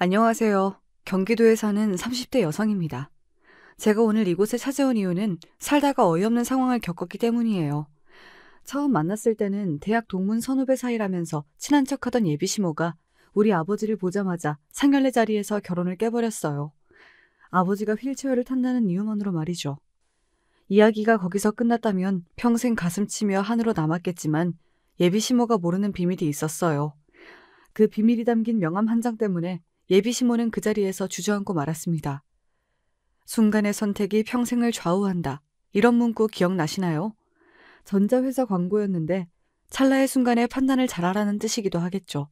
안녕하세요. 경기도에 사는 30대 여성입니다. 제가 오늘 이곳에 찾아온 이유는 살다가 어이없는 상황을 겪었기 때문이에요. 처음 만났을 때는 대학 동문 선후배 사이라면서 친한 척하던 예비시모가 우리 아버지를 보자마자 상견례 자리에서 결혼을 깨버렸어요. 아버지가 휠체어를 탄다는 이유만으로 말이죠. 이야기가 거기서 끝났다면 평생 가슴치며 한으로 남았겠지만 예비시모가 모르는 비밀이 있었어요. 그 비밀이 담긴 명함 한 장 때문에 예비시모는 그 자리에서 주저앉고 말았습니다. 순간의 선택이 평생을 좌우한다. 이런 문구 기억나시나요? 전자회사 광고였는데 찰나의 순간에 판단을 잘하라는 뜻이기도 하겠죠.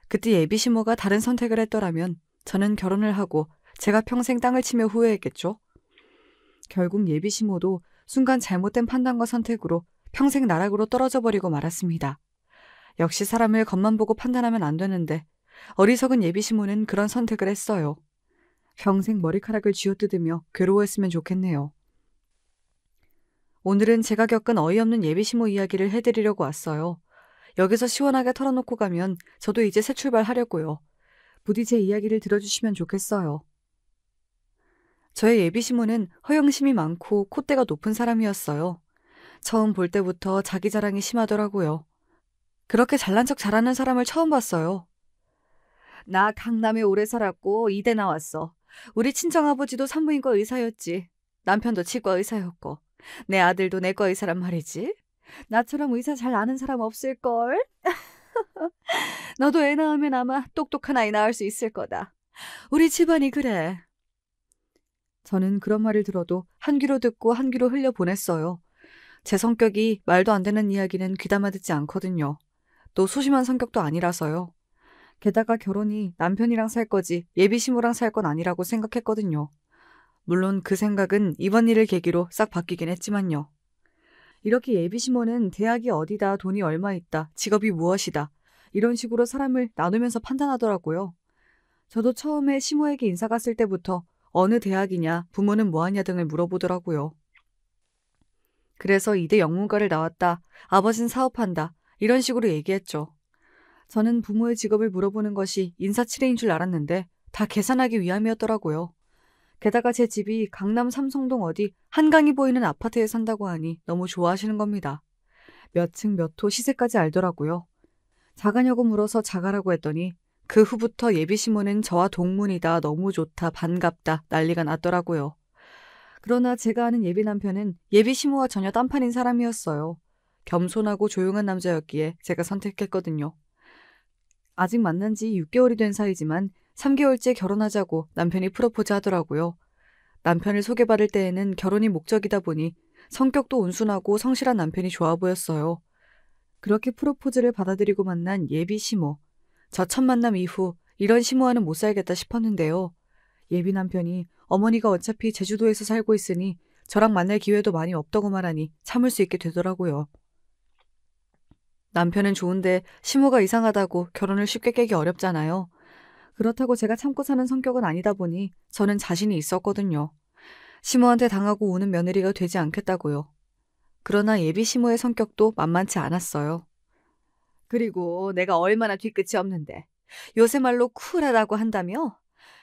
그때 예비시모가 다른 선택을 했더라면 저는 결혼을 하고 제가 평생 땅을 치며 후회했겠죠. 결국 예비시모도 순간 잘못된 판단과 선택으로 평생 나락으로 떨어져 버리고 말았습니다. 역시 사람을 겉만 보고 판단하면 안 되는데 어리석은 예비시모는 그런 선택을 했어요. 평생 머리카락을 쥐어뜯으며 괴로워했으면 좋겠네요. 오늘은 제가 겪은 어이없는 예비시모 이야기를 해드리려고 왔어요. 여기서 시원하게 털어놓고 가면 저도 이제 새 출발하려고요. 부디 제 이야기를 들어주시면 좋겠어요. 저의 예비시모는 허영심이 많고 콧대가 높은 사람이었어요. 처음 볼 때부터 자기 자랑이 심하더라고요. 그렇게 잘난 척 잘하는 사람을 처음 봤어요. 나 강남에 오래 살았고 이대 나왔어. 우리 친정아버지도 산부인과 의사였지. 남편도 치과 의사였고. 내 아들도 내과 의사란 말이지. 나처럼 의사 잘 아는 사람 없을걸? 너도 애 낳으면 아마 똑똑한 아이 낳을 수 있을 거다. 우리 집안이 그래. 저는 그런 말을 들어도 한 귀로 듣고 한 귀로 흘려보냈어요. 제 성격이 말도 안 되는 이야기는 귀담아 듣지 않거든요. 또 소심한 성격도 아니라서요. 게다가 결혼이 남편이랑 살 거지 예비시모랑 살 건 아니라고 생각했거든요. 물론 그 생각은 이번 일을 계기로 싹 바뀌긴 했지만요. 이렇게 예비시모는 대학이 어디다, 돈이 얼마 있다, 직업이 무엇이다 이런 식으로 사람을 나누면서 판단하더라고요. 저도 처음에 시모에게 인사 갔을 때부터 어느 대학이냐, 부모는 뭐하냐 등을 물어보더라고요. 그래서 이대 영문과를 나왔다, 아버진 사업한다 이런 식으로 얘기했죠. 저는 부모의 직업을 물어보는 것이 인사치레인 줄 알았는데 다 계산하기 위함이었더라고요. 게다가 제 집이 강남 삼성동 어디 한강이 보이는 아파트에 산다고 하니 너무 좋아하시는 겁니다. 몇 층 몇 호 시세까지 알더라고요. 자가냐고 물어서 자가라고 했더니 그 후부터 예비시모는 저와 동문이다, 너무 좋다, 반갑다 난리가 났더라고요. 그러나 제가 아는 예비 남편은 예비시모와 전혀 딴판인 사람이었어요. 겸손하고 조용한 남자였기에 제가 선택했거든요. 아직 만난 지 6개월이 된 사이지만 3개월째 결혼하자고 남편이 프로포즈 하더라고요. 남편을 소개받을 때에는 결혼이 목적이다 보니 성격도 온순하고 성실한 남편이 좋아 보였어요. 그렇게 프로포즈를 받아들이고 만난 예비 시모. 저 첫 만남 이후 이런 시모와는 못 살겠다 싶었는데요. 예비 남편이 어머니가 어차피 제주도에서 살고 있으니 저랑 만날 기회도 많이 없다고 말하니 참을 수 있게 되더라고요. 남편은 좋은데 시모가 이상하다고 결혼을 쉽게 깨기 어렵잖아요. 그렇다고 제가 참고 사는 성격은 아니다 보니 저는 자신이 있었거든요. 시모한테 당하고 우는 며느리가 되지 않겠다고요. 그러나 예비 시모의 성격도 만만치 않았어요. 그리고 내가 얼마나 뒤끝이 없는데 요새 말로 쿨하다고 한다며?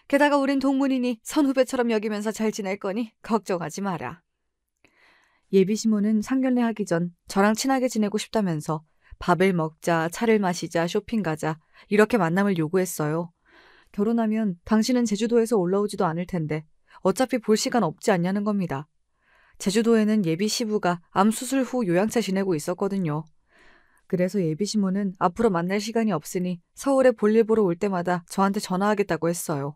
게다가 우린 동문이니 선후배처럼 여기면서 잘 지낼 거니 걱정하지 마라. 예비 시모는 상견례 하기 전 저랑 친하게 지내고 싶다면서 밥을 먹자, 차를 마시자, 쇼핑 가자 이렇게 만남을 요구했어요. 결혼하면 당신은 제주도에서 올라오지도 않을 텐데 어차피 볼 시간 없지 않냐는 겁니다. 제주도에는 예비 시부가 암 수술 후 요양차 지내고 있었거든요. 그래서 예비 시모는 앞으로 만날 시간이 없으니 서울에 볼일 보러 올 때마다 저한테 전화하겠다고 했어요.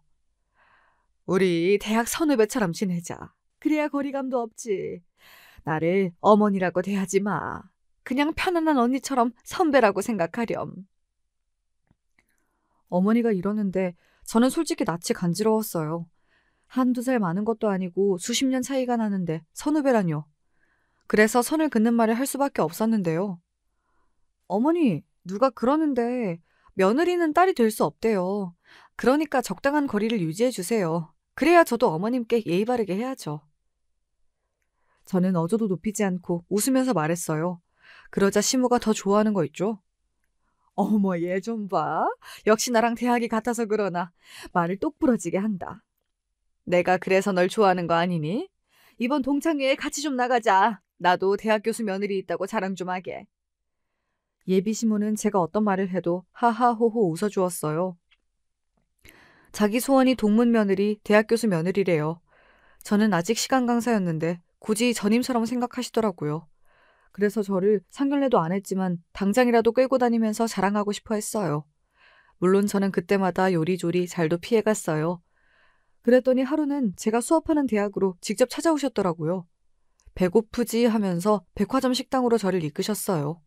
우리 대학 선후배처럼 지내자. 그래야 거리감도 없지. 나를 어머니라고 대하지 마. 그냥 편안한 언니처럼 선배라고 생각하렴. 어머니가 이러는데 저는 솔직히 낯이 간지러웠어요. 한두 살 많은 것도 아니고 수십 년 차이가 나는데 선후배라뇨. 그래서 선을 긋는 말을 할 수밖에 없었는데요. 어머니, 누가 그러는데 며느리는 딸이 될 수 없대요. 그러니까 적당한 거리를 유지해 주세요. 그래야 저도 어머님께 예의 바르게 해야죠. 저는 어조도 높이지 않고 웃으면서 말했어요. 그러자 시모가 더 좋아하는 거 있죠? 어머, 얘 좀 봐. 역시 나랑 대학이 같아서 그러나 말을 똑부러지게 한다. 내가 그래서 널 좋아하는 거 아니니? 이번 동창회에 같이 좀 나가자. 나도 대학 교수 며느리 있다고 자랑 좀 하게. 예비 시모는 제가 어떤 말을 해도 하하호호 웃어주었어요. 자기 소원이 동문 며느리, 대학 교수 며느리래요. 저는 아직 시간 강사였는데 굳이 전임처럼 생각하시더라고요. 그래서 저를 상견례도 안 했지만 당장이라도 끌고 다니면서 자랑하고 싶어 했어요. 물론 저는 그때마다 요리조리 잘도 피해갔어요. 그랬더니 하루는 제가 수업하는 대학으로 직접 찾아오셨더라고요. 배고프지 하면서 백화점 식당으로 저를 이끄셨어요.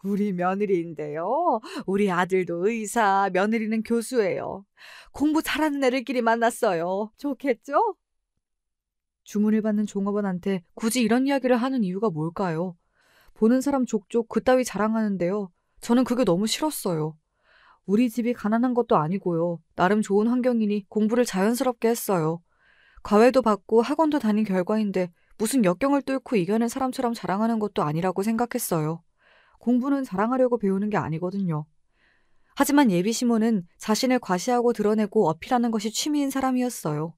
우리 며느리인데요. 우리 아들도 의사, 며느리는 교수예요. 공부 잘하는 애들끼리 만났어요. 좋겠죠? 주문을 받는 종업원한테 굳이 이런 이야기를 하는 이유가 뭘까요? 보는 사람 족족 그따위 자랑하는데요. 저는 그게 너무 싫었어요. 우리 집이 가난한 것도 아니고요. 나름 좋은 환경이니 공부를 자연스럽게 했어요. 과외도 받고 학원도 다닌 결과인데 무슨 역경을 뚫고 이겨낸 사람처럼 자랑하는 것도 아니라고 생각했어요. 공부는 자랑하려고 배우는 게 아니거든요. 하지만 예비 시모는 자신을 과시하고 드러내고 어필하는 것이 취미인 사람이었어요.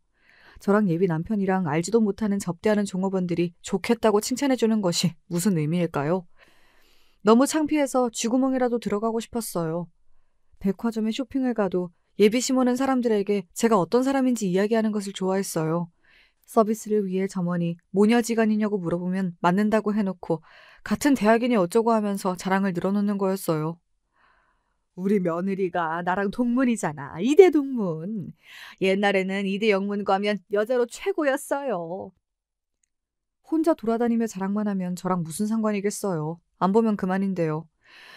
저랑 예비 남편이랑 알지도 못하는 접대하는 종업원들이 좋겠다고 칭찬해주는 것이 무슨 의미일까요? 너무 창피해서 쥐구멍이라도 들어가고 싶었어요. 백화점에 쇼핑을 가도 예비 시모는 사람들에게 제가 어떤 사람인지 이야기하는 것을 좋아했어요. 서비스를 위해 점원이 모녀지간이냐고 물어보면 맞는다고 해놓고 같은 대학이니 어쩌고 하면서 자랑을 늘어놓는 거였어요. 우리 며느리가 나랑 동문이잖아. 이대 동문. 옛날에는 이대 영문 가면 여자로 최고였어요. 혼자 돌아다니며 자랑만 하면 저랑 무슨 상관이겠어요. 안 보면 그만인데요.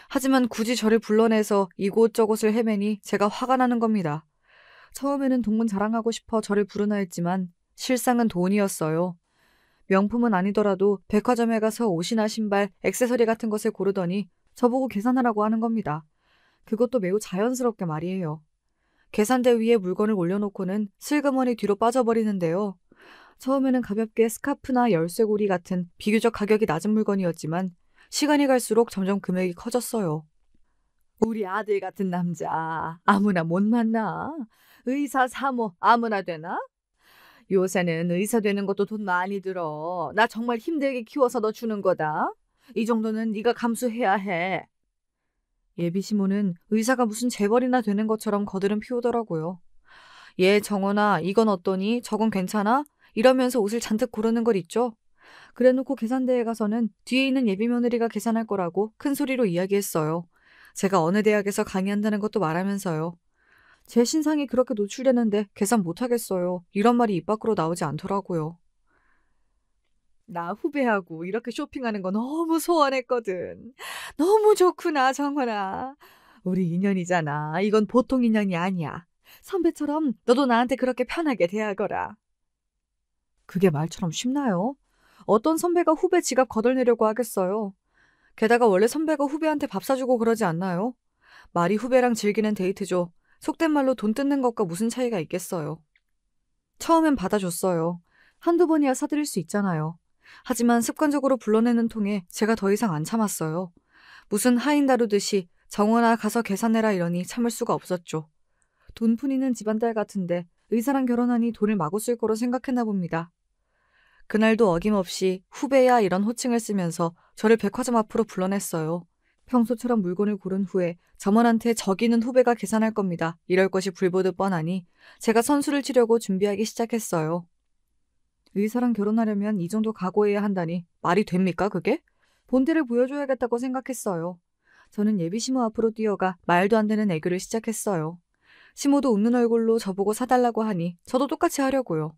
하지만 굳이 저를 불러내서 이곳저곳을 헤매니 제가 화가 나는 겁니다. 처음에는 동문 자랑하고 싶어 저를 부르나 했지만 실상은 돈이었어요. 명품은 아니더라도 백화점에 가서 옷이나 신발, 액세서리 같은 것을 고르더니 저보고 계산하라고 하는 겁니다. 그것도 매우 자연스럽게 말이에요. 계산대 위에 물건을 올려놓고는 슬그머니 뒤로 빠져버리는데요. 처음에는 가볍게 스카프나 열쇠고리 같은 비교적 가격이 낮은 물건이었지만 시간이 갈수록 점점 금액이 커졌어요. 우리 아들 같은 남자 아무나 못 만나. 의사, 사모 아무나 되나? 요새는 의사 되는 것도 돈 많이 들어. 나 정말 힘들게 키워서 너 주는 거다. 이 정도는 네가 감수해야 해. 예비 시모는 의사가 무슨 재벌이나 되는 것처럼 거드름 피우더라고요. 얘 정원아, 이건 어떠니? 저건 괜찮아? 이러면서 옷을 잔뜩 고르는 걸 있죠. 그래놓고 계산대에 가서는 뒤에 있는 예비 며느리가 계산할 거라고 큰 소리로 이야기했어요. 제가 어느 대학에서 강의한다는 것도 말하면서요. 제 신상이 그렇게 노출되는데 계산 못하겠어요. 이런 말이 입 밖으로 나오지 않더라고요. 나 후배하고 이렇게 쇼핑하는 거 너무 소원했거든. 너무 좋구나, 정원아. 우리 인연이잖아. 이건 보통 인연이 아니야. 선배처럼 너도 나한테 그렇게 편하게 대하거라. 그게 말처럼 쉽나요? 어떤 선배가 후배 지갑 거덜내려고 하겠어요. 게다가 원래 선배가 후배한테 밥 사주고 그러지 않나요? 말이 후배랑 즐기는 데이트죠. 속된 말로 돈 뜯는 것과 무슨 차이가 있겠어요. 처음엔 받아줬어요. 한두 번이야 사드릴 수 있잖아요. 하지만 습관적으로 불러내는 통에 제가 더 이상 안 참았어요. 무슨 하인 다루듯이 정원아 가서 계산해라 이러니 참을 수가 없었죠. 돈푼이는 집안딸 같은데 의사랑 결혼하니 돈을 마구 쓸 거로 생각했나 봅니다. 그날도 어김없이 후배야 이런 호칭을 쓰면서 저를 백화점 앞으로 불러냈어요. 평소처럼 물건을 고른 후에 점원한테 저기는 후배가 계산할 겁니다. 이럴 것이 불보듯 뻔하니 제가 선수를 치려고 준비하기 시작했어요. 의사랑 결혼하려면 이 정도 각오해야 한다니 말이 됩니까 그게? 본때를 보여줘야겠다고 생각했어요. 저는 예비 시모 앞으로 뛰어가 말도 안 되는 애교를 시작했어요. 시모도 웃는 얼굴로 저보고 사달라고 하니 저도 똑같이 하려고요.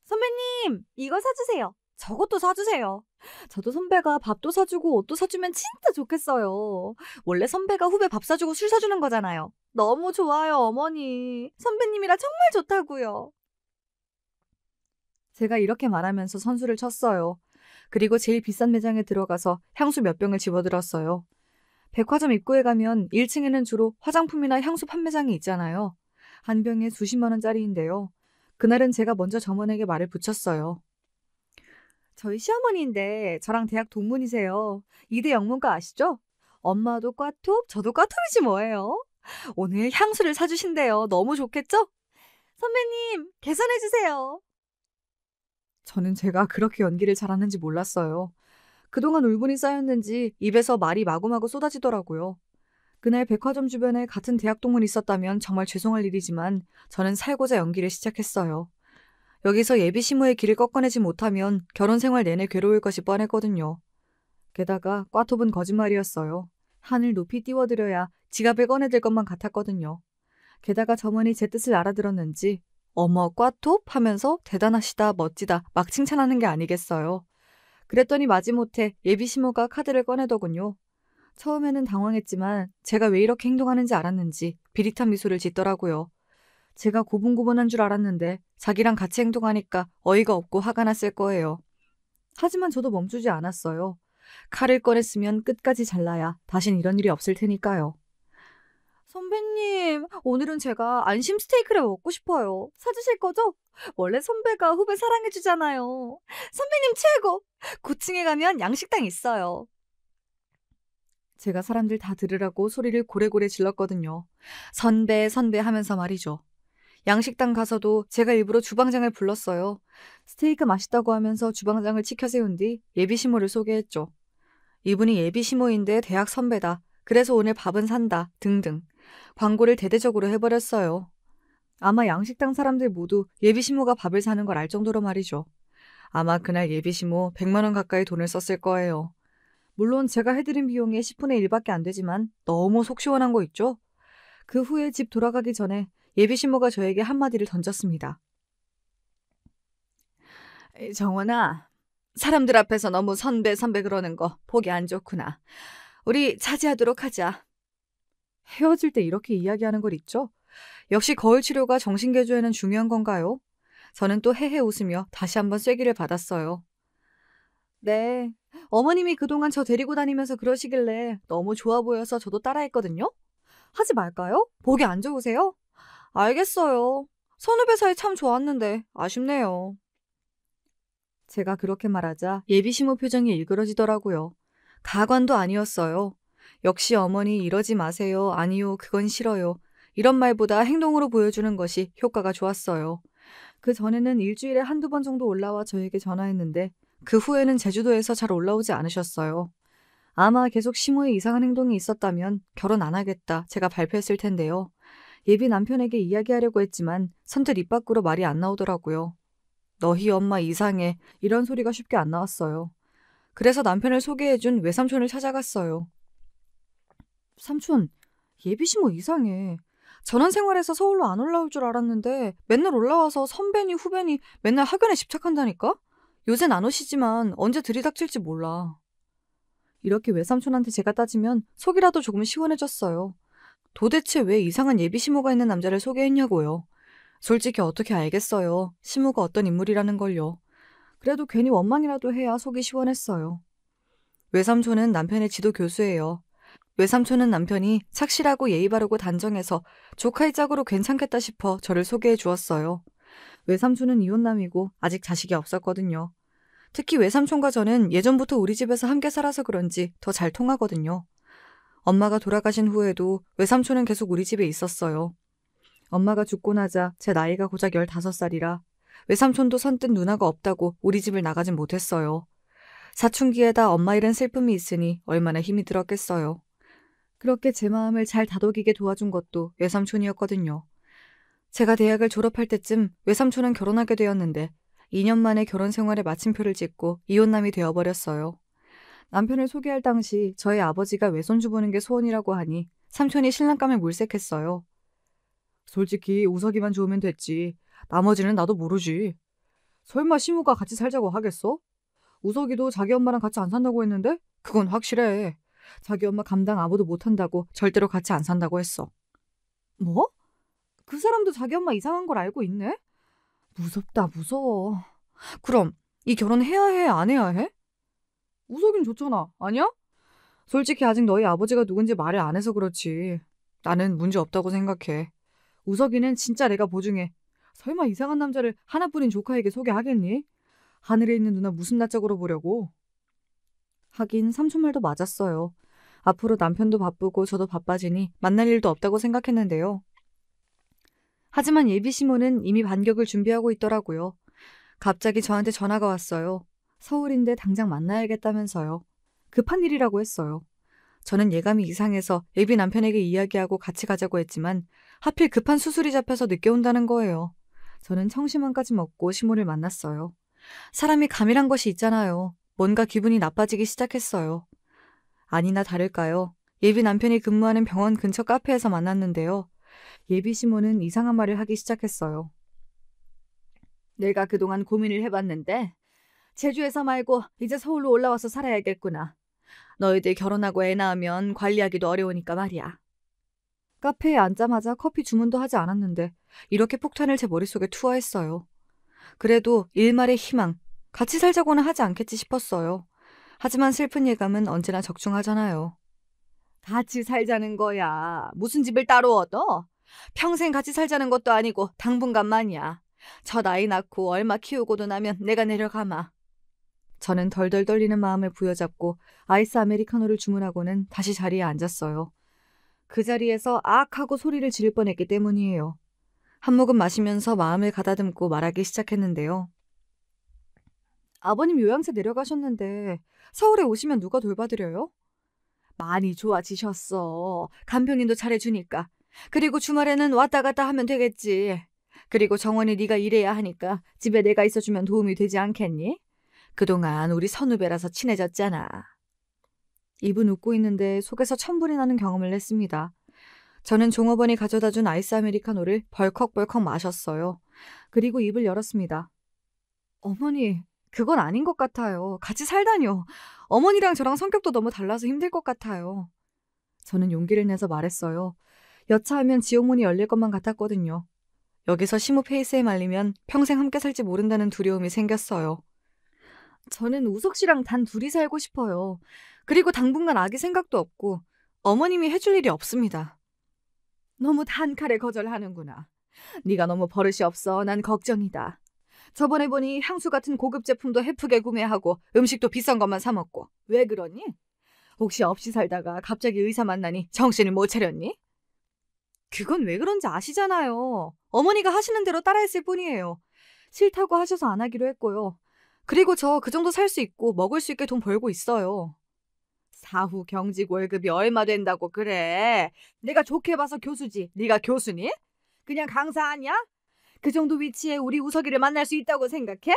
선배님, 이거 사주세요. 저것도 사주세요. 저도 선배가 밥도 사주고 옷도 사주면 진짜 좋겠어요. 원래 선배가 후배 밥 사주고 술 사주는 거잖아요. 너무 좋아요, 어머니. 선배님이라 정말 좋다고요. 제가 이렇게 말하면서 선수를 쳤어요. 그리고 제일 비싼 매장에 들어가서 향수 몇 병을 집어들었어요. 백화점 입구에 가면 1층에는 주로 화장품이나 향수 판매장이 있잖아요. 한 병에 수십만 원짜리인데요. 그날은 제가 먼저 점원에게 말을 붙였어요. 저희 시어머니인데 저랑 대학 동문이세요. 이대 영문과 아시죠? 엄마도 꽈톱, 저도 꽈톱이지 뭐예요. 오늘 향수를 사주신대요. 너무 좋겠죠? 선배님, 계산해주세요. 저는 제가 그렇게 연기를 잘하는지 몰랐어요. 그동안 울분이 쌓였는지 입에서 말이 마구마구 쏟아지더라고요. 그날 백화점 주변에 같은 대학 동문이 있었다면 정말 죄송할 일이지만 저는 살고자 연기를 시작했어요. 여기서 예비 시모의 길을 꺾어내지 못하면 결혼 생활 내내 괴로울 것이 뻔했거든요. 게다가 꽈톱은 거짓말이었어요. 하늘 높이 띄워드려야 지갑을 꺼내들 것만 같았거든요. 게다가 점원이 제 뜻을 알아들었는지 어머 꽈톱 하면서 대단하시다 멋지다 막 칭찬하는 게 아니겠어요. 그랬더니 마지못해 예비 시모가 카드를 꺼내더군요. 처음에는 당황했지만 제가 왜 이렇게 행동하는지 알았는지 비릿한 미소를 짓더라고요. 제가 고분고분한 줄 알았는데 자기랑 같이 행동하니까 어이가 없고 화가 났을 거예요. 하지만 저도 멈추지 않았어요. 칼을 꺼냈으면 끝까지 잘라야 다신 이런 일이 없을 테니까요. 선배님, 오늘은 제가 안심 스테이크를 먹고 싶어요. 사주실 거죠? 원래 선배가 후배 사랑해주잖아요. 선배님 최고! 고층에 가면 양식당 있어요. 제가 사람들 다 들으라고 소리를 고래고래 질렀거든요. 선배, 선배 하면서 말이죠. 양식당 가서도 제가 일부러 주방장을 불렀어요. 스테이크 맛있다고 하면서 주방장을 치켜 세운 뒤 예비시모를 소개했죠. 이분이 예비시모인데 대학 선배다. 그래서 오늘 밥은 산다. 등등. 광고를 대대적으로 해버렸어요. 아마 양식당 사람들 모두 예비시모가 밥을 사는 걸 알 정도로 말이죠. 아마 그날 예비시모 100만 원 가까이 돈을 썼을 거예요. 물론 제가 해드린 비용의 10분의 1밖에 안 되지만 너무 속 시원한 거 있죠? 그 후에 집 돌아가기 전에 예비시모가 저에게 한마디를 던졌습니다. 정원아, 사람들 앞에서 너무 선배 선배 그러는 거 보기 안 좋구나. 우리 자제하도록 하자. 헤어질 때 이렇게 이야기하는 걸 있죠? 역시 거울 치료가 정신개조에는 중요한 건가요? 저는 또 헤헤 웃으며 다시 한번 쐐기를 받았어요. 네, 어머님이 그동안 저 데리고 다니면서 그러시길래 너무 좋아 보여서 저도 따라했거든요? 하지 말까요? 보기 안 좋으세요? 알겠어요. 선후배 사이 참 좋았는데 아쉽네요. 제가 그렇게 말하자 예비시모 표정이 일그러지더라고요. 가관도 아니었어요. 역시 어머니 이러지 마세요. 아니요, 그건 싫어요. 이런 말보다 행동으로 보여주는 것이 효과가 좋았어요. 그 전에는 일주일에 한두 번 정도 올라와 저에게 전화했는데 그 후에는 제주도에서 잘 올라오지 않으셨어요. 아마 계속 시모의 이상한 행동이 있었다면 결혼 안 하겠다 제가 발표했을 텐데요. 예비 남편에게 이야기하려고 했지만 선뜻 입 밖으로 말이 안 나오더라고요. 너희 엄마 이상해 이런 소리가 쉽게 안 나왔어요. 그래서 남편을 소개해준 외삼촌을 찾아갔어요. 삼촌, 예비시모 이상해. 전환생활에서 서울로 안 올라올 줄 알았는데 맨날 올라와서 선배니 후배니 맨날 학연에 집착한다니까? 요샌 안 오시지만 언제 들이닥칠지 몰라. 이렇게 외삼촌한테 제가 따지면 속이라도 조금 시원해졌어요. 도대체 왜 이상한 예비시모가 있는 남자를 소개했냐고요. 솔직히 어떻게 알겠어요. 시모가 어떤 인물이라는 걸요. 그래도 괜히 원망이라도 해야 속이 시원했어요. 외삼촌은 남편의 지도 교수예요. 외삼촌은 남편이 착실하고 예의 바르고 단정해서 조카의 짝으로 괜찮겠다 싶어 저를 소개해 주었어요. 외삼촌은 이혼남이고 아직 자식이 없었거든요. 특히 외삼촌과 저는 예전부터 우리 집에서 함께 살아서 그런지 더 잘 통하거든요. 엄마가 돌아가신 후에도 외삼촌은 계속 우리 집에 있었어요. 엄마가 죽고 나자 제 나이가 고작 15살이라 외삼촌도 선뜻 누나가 없다고 우리 집을 나가진 못했어요. 사춘기에다 엄마 잃은 슬픔이 있으니 얼마나 힘이 들었겠어요. 그렇게 제 마음을 잘 다독이게 도와준 것도 외삼촌이었거든요. 제가 대학을 졸업할 때쯤 외삼촌은 결혼하게 되었는데 2년 만에 결혼 생활에 마침표를 찍고 이혼남이 되어버렸어요. 남편을 소개할 당시 저희 아버지가 외손주 보는 게 소원이라고 하니 삼촌이 신랑감을 물색했어요. 솔직히 우석이만 좋으면 됐지. 나머지는 나도 모르지. 설마 시무가 같이 살자고 하겠어? 우석이도 자기 엄마랑 같이 안 산다고 했는데 그건 확실해. 자기 엄마 감당 아무도 못한다고 절대로 같이 안 산다고 했어. 뭐? 그 사람도 자기 엄마 이상한 걸 알고 있네? 무섭다 무서워. 그럼 이 결혼 해야 해 안 해야 해? 우석이는 좋잖아. 아니야? 솔직히 아직 너희 아버지가 누군지 말을 안 해서 그렇지. 나는 문제 없다고 생각해. 우석이는 진짜 내가 보증해. 설마 이상한 남자를 하나뿐인 조카에게 소개하겠니? 하늘에 있는 누나 무슨 낯짝으로 보려고. 하긴 삼촌 말도 맞았어요. 앞으로 남편도 바쁘고 저도 바빠지니 만날 일도 없다고 생각했는데요. 하지만 예비 시모는 이미 반격을 준비하고 있더라고요. 갑자기 저한테 전화가 왔어요. 서울인데 당장 만나야겠다면서요. 급한 일이라고 했어요. 저는 예감이 이상해서 예비 남편에게 이야기하고 같이 가자고 했지만 하필 급한 수술이 잡혀서 늦게 온다는 거예요. 저는 청심환까지 먹고 시모를 만났어요. 사람이 감이란 것이 있잖아요. 뭔가 기분이 나빠지기 시작했어요. 아니나 다를까요? 예비 남편이 근무하는 병원 근처 카페에서 만났는데요. 예비 시모는 이상한 말을 하기 시작했어요. 내가 그동안 고민을 해봤는데 제주에서 말고 이제 서울로 올라와서 살아야겠구나. 너희들 결혼하고 애 낳으면 관리하기도 어려우니까 말이야. 카페에 앉자마자 커피 주문도 하지 않았는데 이렇게 폭탄을 제 머릿속에 투하했어요. 그래도 일말의 희망, 같이 살자고는 하지 않겠지 싶었어요. 하지만 슬픈 예감은 언제나 적중하잖아요. 같이 살자는 거야. 무슨 집을 따로 얻어? 평생 같이 살자는 것도 아니고 당분간만이야. 첫 아이 낳고 얼마 키우고도 나면 내가 내려가마. 저는 덜덜 떨리는 마음을 부여잡고 아이스 아메리카노를 주문하고는 다시 자리에 앉았어요. 그 자리에서 아악 하고 소리를 지를 뻔했기 때문이에요. 한 모금 마시면서 마음을 가다듬고 말하기 시작했는데요. 아버님 요양사 내려가셨는데 서울에 오시면 누가 돌봐드려요? 많이 좋아지셨어. 간병인도 잘해주니까. 그리고 주말에는 왔다 갔다 하면 되겠지. 그리고 정원이 네가 일해야 하니까 집에 내가 있어주면 도움이 되지 않겠니? 그동안 우리 선후배라서 친해졌잖아. 입은 웃고 있는데 속에서 천불이 나는 경험을 했습니다. 저는 종업원이 가져다준 아이스 아메리카노를 벌컥벌컥 마셨어요. 그리고 입을 열었습니다. 어머니, 그건 아닌 것 같아요. 같이 살다뇨. 어머니랑 저랑 성격도 너무 달라서 힘들 것 같아요. 저는 용기를 내서 말했어요. 여차하면 지옥문이 열릴 것만 같았거든요. 여기서 시모 페이스에 말리면 평생 함께 살지 모른다는 두려움이 생겼어요. 저는 우석 씨랑 단 둘이 살고 싶어요. 그리고 당분간 아기 생각도 없고 어머님이 해줄 일이 없습니다. 너무 단칼에 거절하는구나. 네가 너무 버릇이 없어. 난 걱정이다. 저번에 보니 향수 같은 고급 제품도 헤프게 구매하고 음식도 비싼 것만 사 먹고. 왜 그러니? 혹시 없이 살다가 갑자기 의사 만나니 정신을 못 차렸니? 그건 왜 그런지 아시잖아요. 어머니가 하시는 대로 따라했을 뿐이에요. 싫다고 하셔서 안 하기로 했고요. 그리고 저 그 정도 살 수 있고 먹을 수 있게 돈 벌고 있어요. 사후 경직 월급이 얼마 된다고 그래. 내가 좋게 봐서 교수지. 네가 교수니? 그냥 강사 아니야? 그 정도 위치에 우리 우석이를 만날 수 있다고 생각해?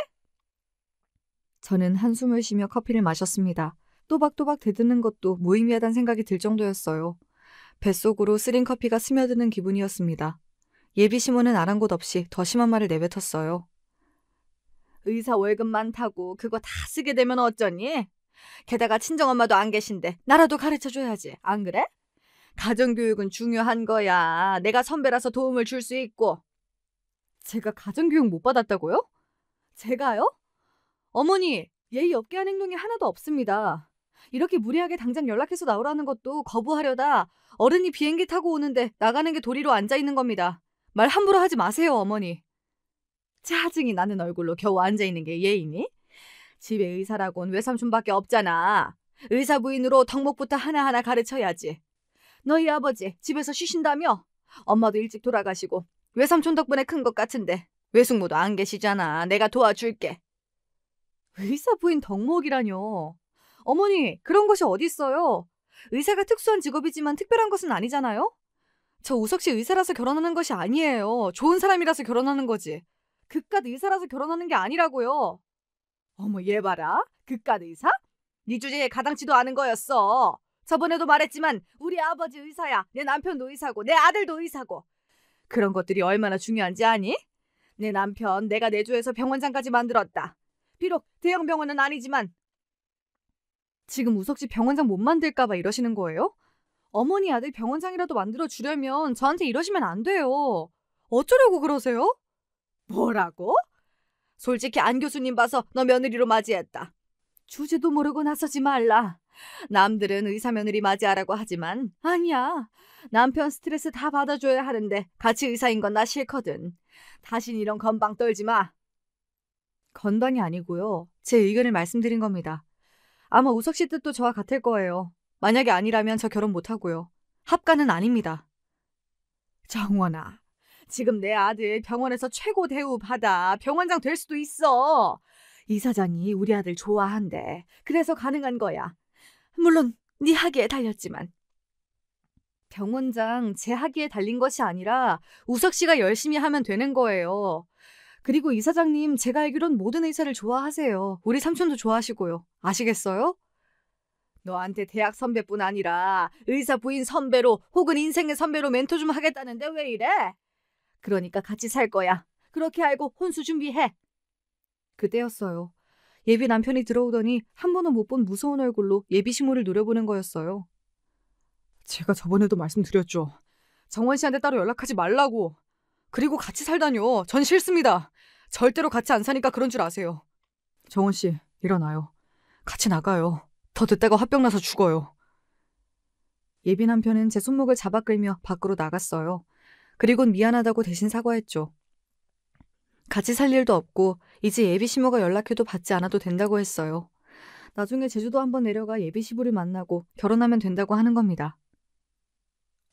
저는 한숨을 쉬며 커피를 마셨습니다. 또박또박 대드는 것도 무의미하다는 생각이 들 정도였어요. 뱃속으로 쓰린 커피가 스며드는 기분이었습니다. 예비 시모는 아랑곳 없이 더 심한 말을 내뱉었어요. 의사 월급 많다고 그거 다 쓰게 되면 어쩌니? 게다가 친정엄마도 안 계신데 나라도 가르쳐줘야지. 안 그래? 가정교육은 중요한 거야. 내가 선배라서 도움을 줄 수 있고. 제가 가정교육 못 받았다고요? 제가요? 어머니, 예의 없게 한 행동이 하나도 없습니다. 이렇게 무리하게 당장 연락해서 나오라는 것도 거부하려다 어른이 비행기 타고 오는데 나가는 게 도리로 앉아있는 겁니다. 말 함부로 하지 마세요, 어머니. 짜증이 나는 얼굴로 겨우 앉아있는 게 예의니? 집에 의사라곤 외삼촌밖에 없잖아. 의사 부인으로 덕목부터 하나하나 가르쳐야지. 너희 아버지 집에서 쉬신다며? 엄마도 일찍 돌아가시고 외삼촌 덕분에 큰 것 같은데 외숙모도 안 계시잖아. 내가 도와줄게. 의사 부인 덕목이라뇨. 어머니, 그런 것이 어딨어요. 의사가 특수한 직업이지만 특별한 것은 아니잖아요? 저 우석 씨 의사라서 결혼하는 것이 아니에요. 좋은 사람이라서 결혼하는 거지. 그깟 의사라서 결혼하는 게 아니라고요. 어머, 얘 봐라. 그깟 의사? 네 주제에 가당치도 않은 거였어. 저번에도 말했지만 우리 아버지 의사야. 내 남편도 의사고 내 아들도 의사고. 그런 것들이 얼마나 중요한지 아니? 내 남편 내가 내조해서 병원장까지 만들었다. 비록 대형 병원은 아니지만. 지금 우석 씨 병원장 못 만들까 봐 이러시는 거예요? 어머니 아들 병원장이라도 만들어주려면 저한테 이러시면 안 돼요. 어쩌려고 그러세요? 뭐라고? 솔직히 안 교수님 봐서 너 며느리로 맞이했다. 주제도 모르고 나서지 말라. 남들은 의사 며느리 맞이하라고 하지만 아니야. 남편 스트레스 다 받아줘야 하는데 같이 의사인 건 나 싫거든. 다신 이런 건방 떨지 마. 건방이 아니고요. 제 의견을 말씀드린 겁니다. 아마 우석 씨 뜻도 저와 같을 거예요. 만약에 아니라면 저 결혼 못하고요. 합가는 아닙니다. 정원아, 지금 내 아들 병원에서 최고 대우 받아 병원장 될 수도 있어. 이사장이 우리 아들 좋아한대. 그래서 가능한 거야. 물론 네 학위에 달렸지만. 병원장 제 학위에 달린 것이 아니라 우석 씨가 열심히 하면 되는 거예요. 그리고 이사장님, 제가 알기론 모든 의사를 좋아하세요. 우리 삼촌도 좋아하시고요. 아시겠어요? 너한테 대학 선배뿐 아니라 의사 부인 선배로 혹은 인생의 선배로 멘토 좀 하겠다는데 왜 이래? 그러니까 같이 살 거야. 그렇게 알고 혼수 준비해. 그때였어요. 예비 남편이 들어오더니 한 번은 못 본 무서운 얼굴로 예비 시모를 노려보는 거였어요. 제가 저번에도 말씀드렸죠. 정원 씨한테 따로 연락하지 말라고. 그리고 같이 살다뇨. 전 싫습니다. 절대로 같이 안 사니까 그런 줄 아세요. 정원 씨, 일어나요. 같이 나가요. 더 듣다가 화병 나서 죽어요. 예비 남편은 제 손목을 잡아 끌며 밖으로 나갔어요. 그리곤 미안하다고 대신 사과했죠. 같이 살 일도 없고 이제 예비 시모가 연락해도 받지 않아도 된다고 했어요. 나중에 제주도 한번 내려가 예비 시부를 만나고 결혼하면 된다고 하는 겁니다.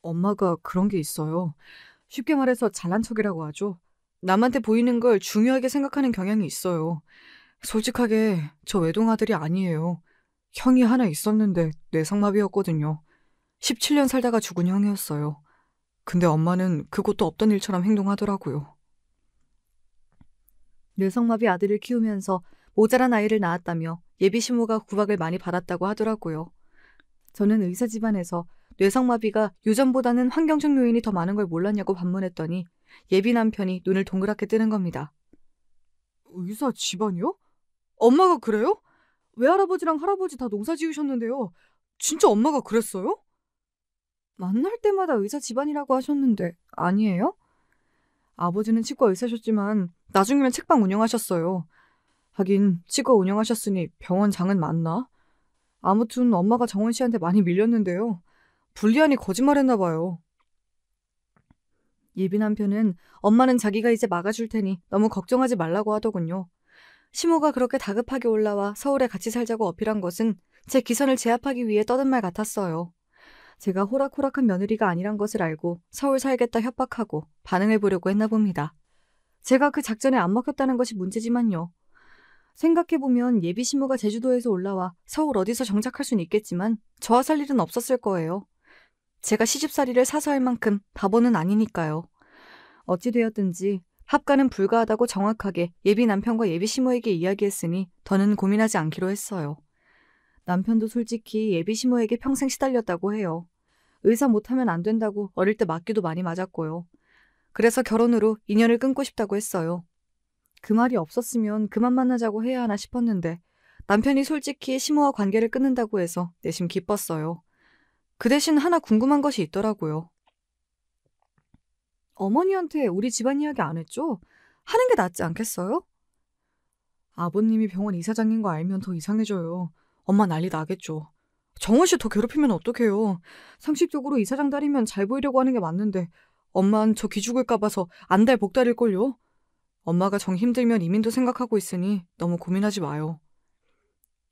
엄마가 그런 게 있어요. 쉽게 말해서 잘난 척이라고 하죠. 남한테 보이는 걸 중요하게 생각하는 경향이 있어요. 솔직하게 저 외동아들이 아니에요. 형이 하나 있었는데 뇌성마비였거든요. 17년 살다가 죽은 형이었어요. 근데 엄마는 그것도 없던 일처럼 행동하더라고요. 뇌성마비 아들을 키우면서 모자란 아이를 낳았다며 예비 시모가 구박을 많이 받았다고 하더라고요. 저는 의사 집안에서 뇌성마비가 유전보다는 환경적 요인이 더 많은 걸 몰랐냐고 반문했더니 예비 남편이 눈을 동그랗게 뜨는 겁니다. 의사 집안이요? 엄마가 그래요? 외할아버지랑 할아버지 다 농사 지으셨는데요. 진짜 엄마가 그랬어요? 만날 때마다 의사 집안이라고 하셨는데 아니에요? 아버지는 치과 의사셨지만 나중이면 책방 운영하셨어요. 하긴 치과 운영하셨으니 병원 장은 맞나? 아무튼 엄마가 정원 씨한테 많이 밀렸는데요. 불리하니 거짓말했나 봐요. 예비 남편은 엄마는 자기가 이제 막아줄 테니 너무 걱정하지 말라고 하더군요. 시모가 그렇게 다급하게 올라와 서울에 같이 살자고 어필한 것은 제 기선을 제압하기 위해 떠든 말 같았어요. 제가 호락호락한 며느리가 아니란 것을 알고 서울 살겠다 협박하고 반응을 보려고 했나 봅니다. 제가 그 작전에 안 먹혔다는 것이 문제지만요. 생각해보면 예비 시모가 제주도에서 올라와 서울 어디서 정착할 수는 있겠지만 저와 살 일은 없었을 거예요. 제가 시집살이를 사서 할 만큼 바보는 아니니까요. 어찌되었든지 합가는 불가하다고 정확하게 예비 남편과 예비 시모에게 이야기했으니 더는 고민하지 않기로 했어요. 남편도 솔직히 예비 시모에게 평생 시달렸다고 해요. 의사 못하면 안 된다고 어릴 때 맞기도 많이 맞았고요. 그래서 결혼으로 인연을 끊고 싶다고 했어요. 그 말이 없었으면 그만 만나자고 해야 하나 싶었는데 남편이 솔직히 시모와 관계를 끊는다고 해서 내심 기뻤어요. 그 대신 하나 궁금한 것이 있더라고요. 어머니한테 우리 집안 이야기 안 했죠? 하는 게 낫지 않겠어요? 아버님이 병원 이사장인 거 알면 더 이상해져요. 엄마 난리 나겠죠. 정원 씨 더 괴롭히면 어떡해요. 상식적으로 이사장 딸이면 잘 보이려고 하는 게 맞는데 엄만 저 기죽을까 봐서 안달 복달일걸요. 엄마가 정 힘들면 이민도 생각하고 있으니 너무 고민하지 마요.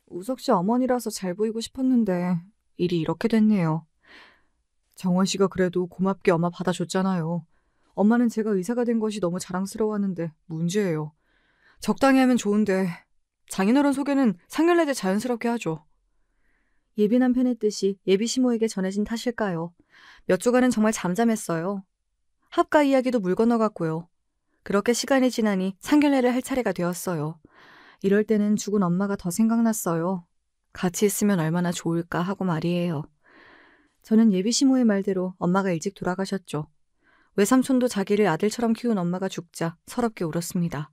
우석 씨 어머니라서 잘 보이고 싶었는데 일이 이렇게 됐네요. 정원 씨가 그래도 고맙게 엄마 받아줬잖아요. 엄마는 제가 의사가 된 것이 너무 자랑스러워하는데 문제예요. 적당히 하면 좋은데 장인어른 소개는 상견례 때 자연스럽게 하죠. 예비 남편의 뜻이 예비 시모에게 전해진 탓일까요? 몇 주간은 정말 잠잠했어요. 합가 이야기도 물 건너갔고요. 그렇게 시간이 지나니 상견례를 할 차례가 되었어요. 이럴 때는 죽은 엄마가 더 생각났어요. 같이 있으면 얼마나 좋을까 하고 말이에요. 저는 예비 시모의 말대로 엄마가 일찍 돌아가셨죠. 외삼촌도 자기를 아들처럼 키운 엄마가 죽자 서럽게 울었습니다.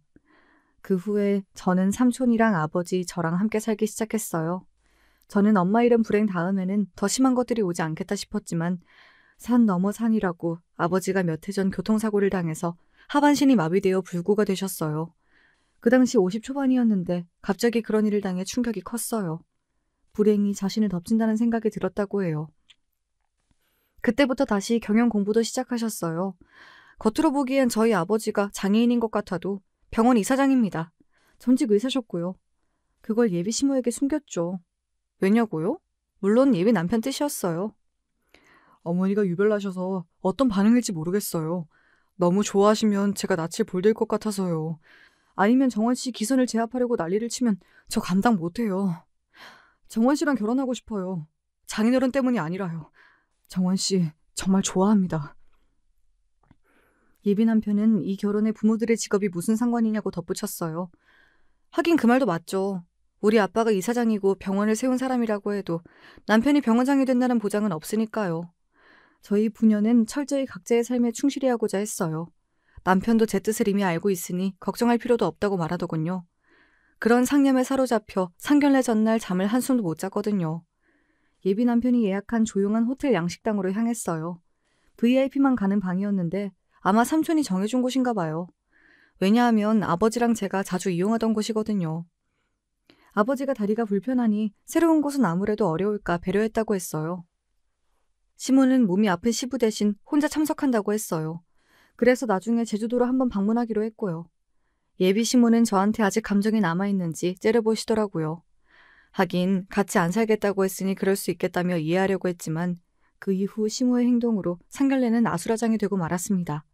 그 후에 저는 삼촌이랑 아버지, 저랑 함께 살기 시작했어요. 저는 엄마 이름 불행 다음에는 더 심한 것들이 오지 않겠다 싶었지만 산 넘어 산이라고 아버지가 몇 해 전 교통사고를 당해서 하반신이 마비되어 불구가 되셨어요. 그 당시 50 초반이었는데 갑자기 그런 일을 당해 충격이 컸어요. 불행이 자신을 덮친다는 생각이 들었다고 해요. 그때부터 다시 경영 공부도 시작하셨어요. 겉으로 보기엔 저희 아버지가 장애인인 것 같아도 병원 이사장입니다. 전직 의사셨고요. 그걸 예비 시모에게 숨겼죠. 왜냐고요? 물론 예비 남편 뜻이었어요. 어머니가 유별나셔서 어떤 반응일지 모르겠어요. 너무 좋아하시면 제가 낯을 볼들 것 같아서요. 아니면 정원 씨 기선을 제압하려고 난리를 치면 저 감당 못해요. 정원 씨랑 결혼하고 싶어요. 장인어른 때문이 아니라요. 정원 씨 정말 좋아합니다. 예비 남편은 이 결혼에 부모들의 직업이 무슨 상관이냐고 덧붙였어요. 하긴 그 말도 맞죠. 우리 아빠가 이사장이고 병원을 세운 사람이라고 해도 남편이 병원장이 된다는 보장은 없으니까요. 저희 부녀는 철저히 각자의 삶에 충실히 하고자 했어요. 남편도 제 뜻을 이미 알고 있으니 걱정할 필요도 없다고 말하더군요. 그런 상념에 사로잡혀 상견례 전날 잠을 한숨도 못 잤거든요. 예비 남편이 예약한 조용한 호텔 양식당으로 향했어요. VIP만 가는 방이었는데 아마 삼촌이 정해준 곳인가 봐요. 왜냐하면 아버지랑 제가 자주 이용하던 곳이거든요. 아버지가 다리가 불편하니 새로운 곳은 아무래도 어려울까 배려했다고 했어요. 시모는 몸이 아픈 시부 대신 혼자 참석한다고 했어요. 그래서 나중에 제주도로 한번 방문하기로 했고요. 예비 시모는 저한테 아직 감정이 남아있는지 째려보시더라고요. 하긴 같이 안 살겠다고 했으니 그럴 수 있겠다며 이해하려고 했지만 그 이후 시모의 행동으로 상견례는 아수라장이 되고 말았습니다.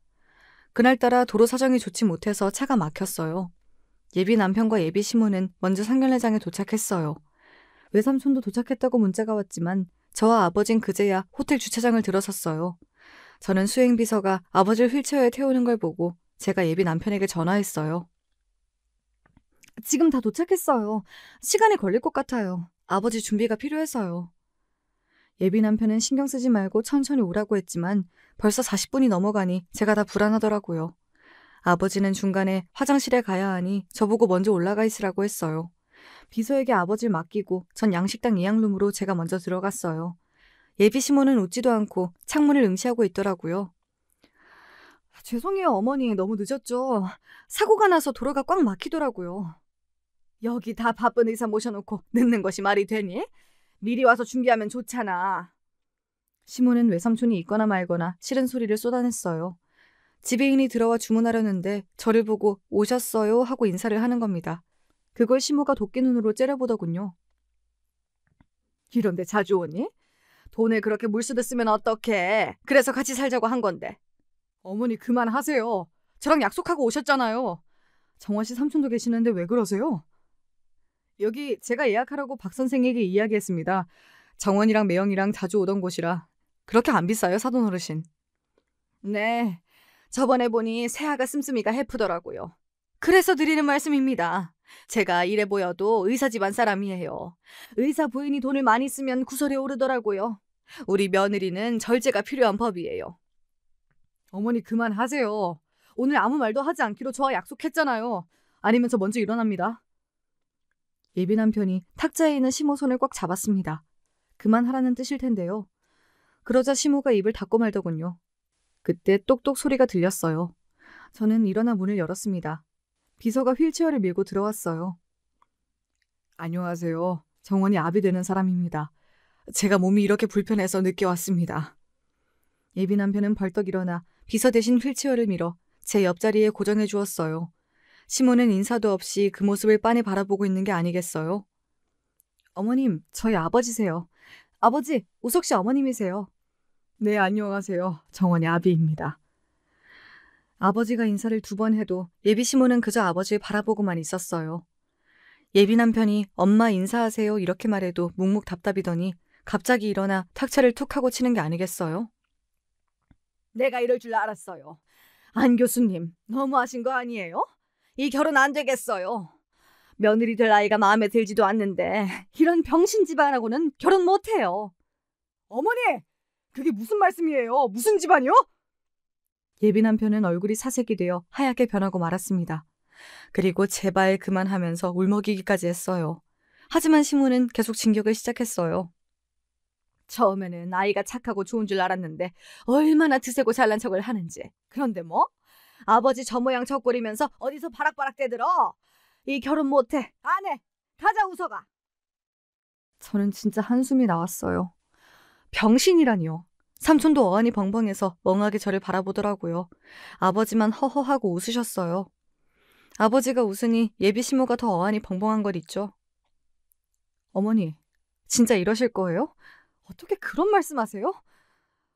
그날따라 도로 사정이 좋지 못해서 차가 막혔어요. 예비 남편과 예비 시모는 먼저 상견례장에 도착했어요. 외삼촌도 도착했다고 문자가 왔지만 저와 아버진 그제야 호텔 주차장을 들어섰어요. 저는 수행비서가 아버지를 휠체어에 태우는 걸 보고 제가 예비 남편에게 전화했어요. 지금 다 도착했어요. 시간이 걸릴 것 같아요. 아버지 준비가 필요해서요. 예비 남편은 신경 쓰지 말고 천천히 오라고 했지만 벌써 40분이 넘어가니 제가 다 불안하더라고요. 아버지는 중간에 화장실에 가야 하니 저보고 먼저 올라가 있으라고 했어요. 비서에게 아버지를 맡기고 전 양식당 예약룸으로 제가 먼저 들어갔어요. 예비 시모는 웃지도 않고 창문을 응시하고 있더라고요. 죄송해요, 어머니. 너무 늦었죠. 사고가 나서 도로가 꽉 막히더라고요. 여기 다 바쁜 의사 모셔놓고 늦는 것이 말이 되니? 미리 와서 준비하면 좋잖아. 시모는 외삼촌이 있거나 말거나 싫은 소리를 쏟아냈어요. 지배인이 들어와 주문하려는데 저를 보고 오셨어요 하고 인사를 하는 겁니다. 그걸 시모가 도끼 눈으로 째려보더군요. 이런데 자주 오니? 돈을 그렇게 물쓰듯 쓰면 어떡해. 그래서 같이 살자고 한 건데. 어머니 그만하세요. 저랑 약속하고 오셨잖아요. 정원 씨 삼촌도 계시는데 왜 그러세요? 여기 제가 예약하라고 박 선생에게 이야기했습니다. 정원이랑 매영이랑 자주 오던 곳이라. 그렇게 안 비싸요, 사돈 어르신. 네, 저번에 보니 새아가 씀씀이가 해프더라고요. 그래서 드리는 말씀입니다. 제가 이래 보여도 의사 집안 사람이에요. 의사 부인이 돈을 많이 쓰면 구설에 오르더라고요. 우리 며느리는 절제가 필요한 법이에요. 어머니 그만하세요. 오늘 아무 말도 하지 않기로 저와 약속했잖아요. 아니면 저 먼저 일어납니다. 예비 남편이 탁자에 있는 시모 손을 꽉 잡았습니다. 그만하라는 뜻일 텐데요. 그러자 시모가 입을 닫고 말더군요. 그때 똑똑 소리가 들렸어요. 저는 일어나 문을 열었습니다. 비서가 휠체어를 밀고 들어왔어요. 안녕하세요. 정원이 아비 되는 사람입니다. 제가 몸이 이렇게 불편해서 늦게 왔습니다. 예비 남편은 벌떡 일어나 비서 대신 휠체어를 밀어 제 옆자리에 고정해 주었어요. 시모는 인사도 없이 그 모습을 빤히 바라보고 있는 게 아니겠어요? 어머님, 저희 아버지세요. 아버지, 우석 씨 어머님이세요. 네, 안녕하세요. 정원이 아비입니다. 아버지가 인사를 2번 해도 예비 시모는 그저 아버지를 바라보고만 있었어요. 예비 남편이 엄마 인사하세요 이렇게 말해도 묵묵 답답이더니 갑자기 일어나 탁차를 툭 하고 치는 게 아니겠어요? 내가 이럴 줄 알았어요. 안 교수님, 너무하신 거 아니에요? 이 결혼 안 되겠어요. 며느리 될 아이가 마음에 들지도 않는데 이런 병신 집안하고는 결혼 못해요. 어머니! 그게 무슨 말씀이에요? 무슨 집안이요? 예비 남편은 얼굴이 사색이 되어 하얗게 변하고 말았습니다. 그리고 제발 그만하면서 울먹이기까지 했어요. 하지만 시모는 계속 진격을 시작했어요. 처음에는 아이가 착하고 좋은 줄 알았는데 얼마나 드세고 잘난 척을 하는지. 그런데 뭐? 아버지 저 모양 저 꼴이면서 어디서 바락바락 대들어. 이 결혼 못해. 안 해. 가자 우석아. 저는 진짜 한숨이 나왔어요. 병신이라니요. 삼촌도 어안이 벙벙해서 멍하게 저를 바라보더라고요. 아버지만 허허하고 웃으셨어요. 아버지가 웃으니 예비 시모가 더 어안이 벙벙한 걸 있죠. 어머니, 진짜 이러실 거예요? 어떻게 그런 말씀하세요?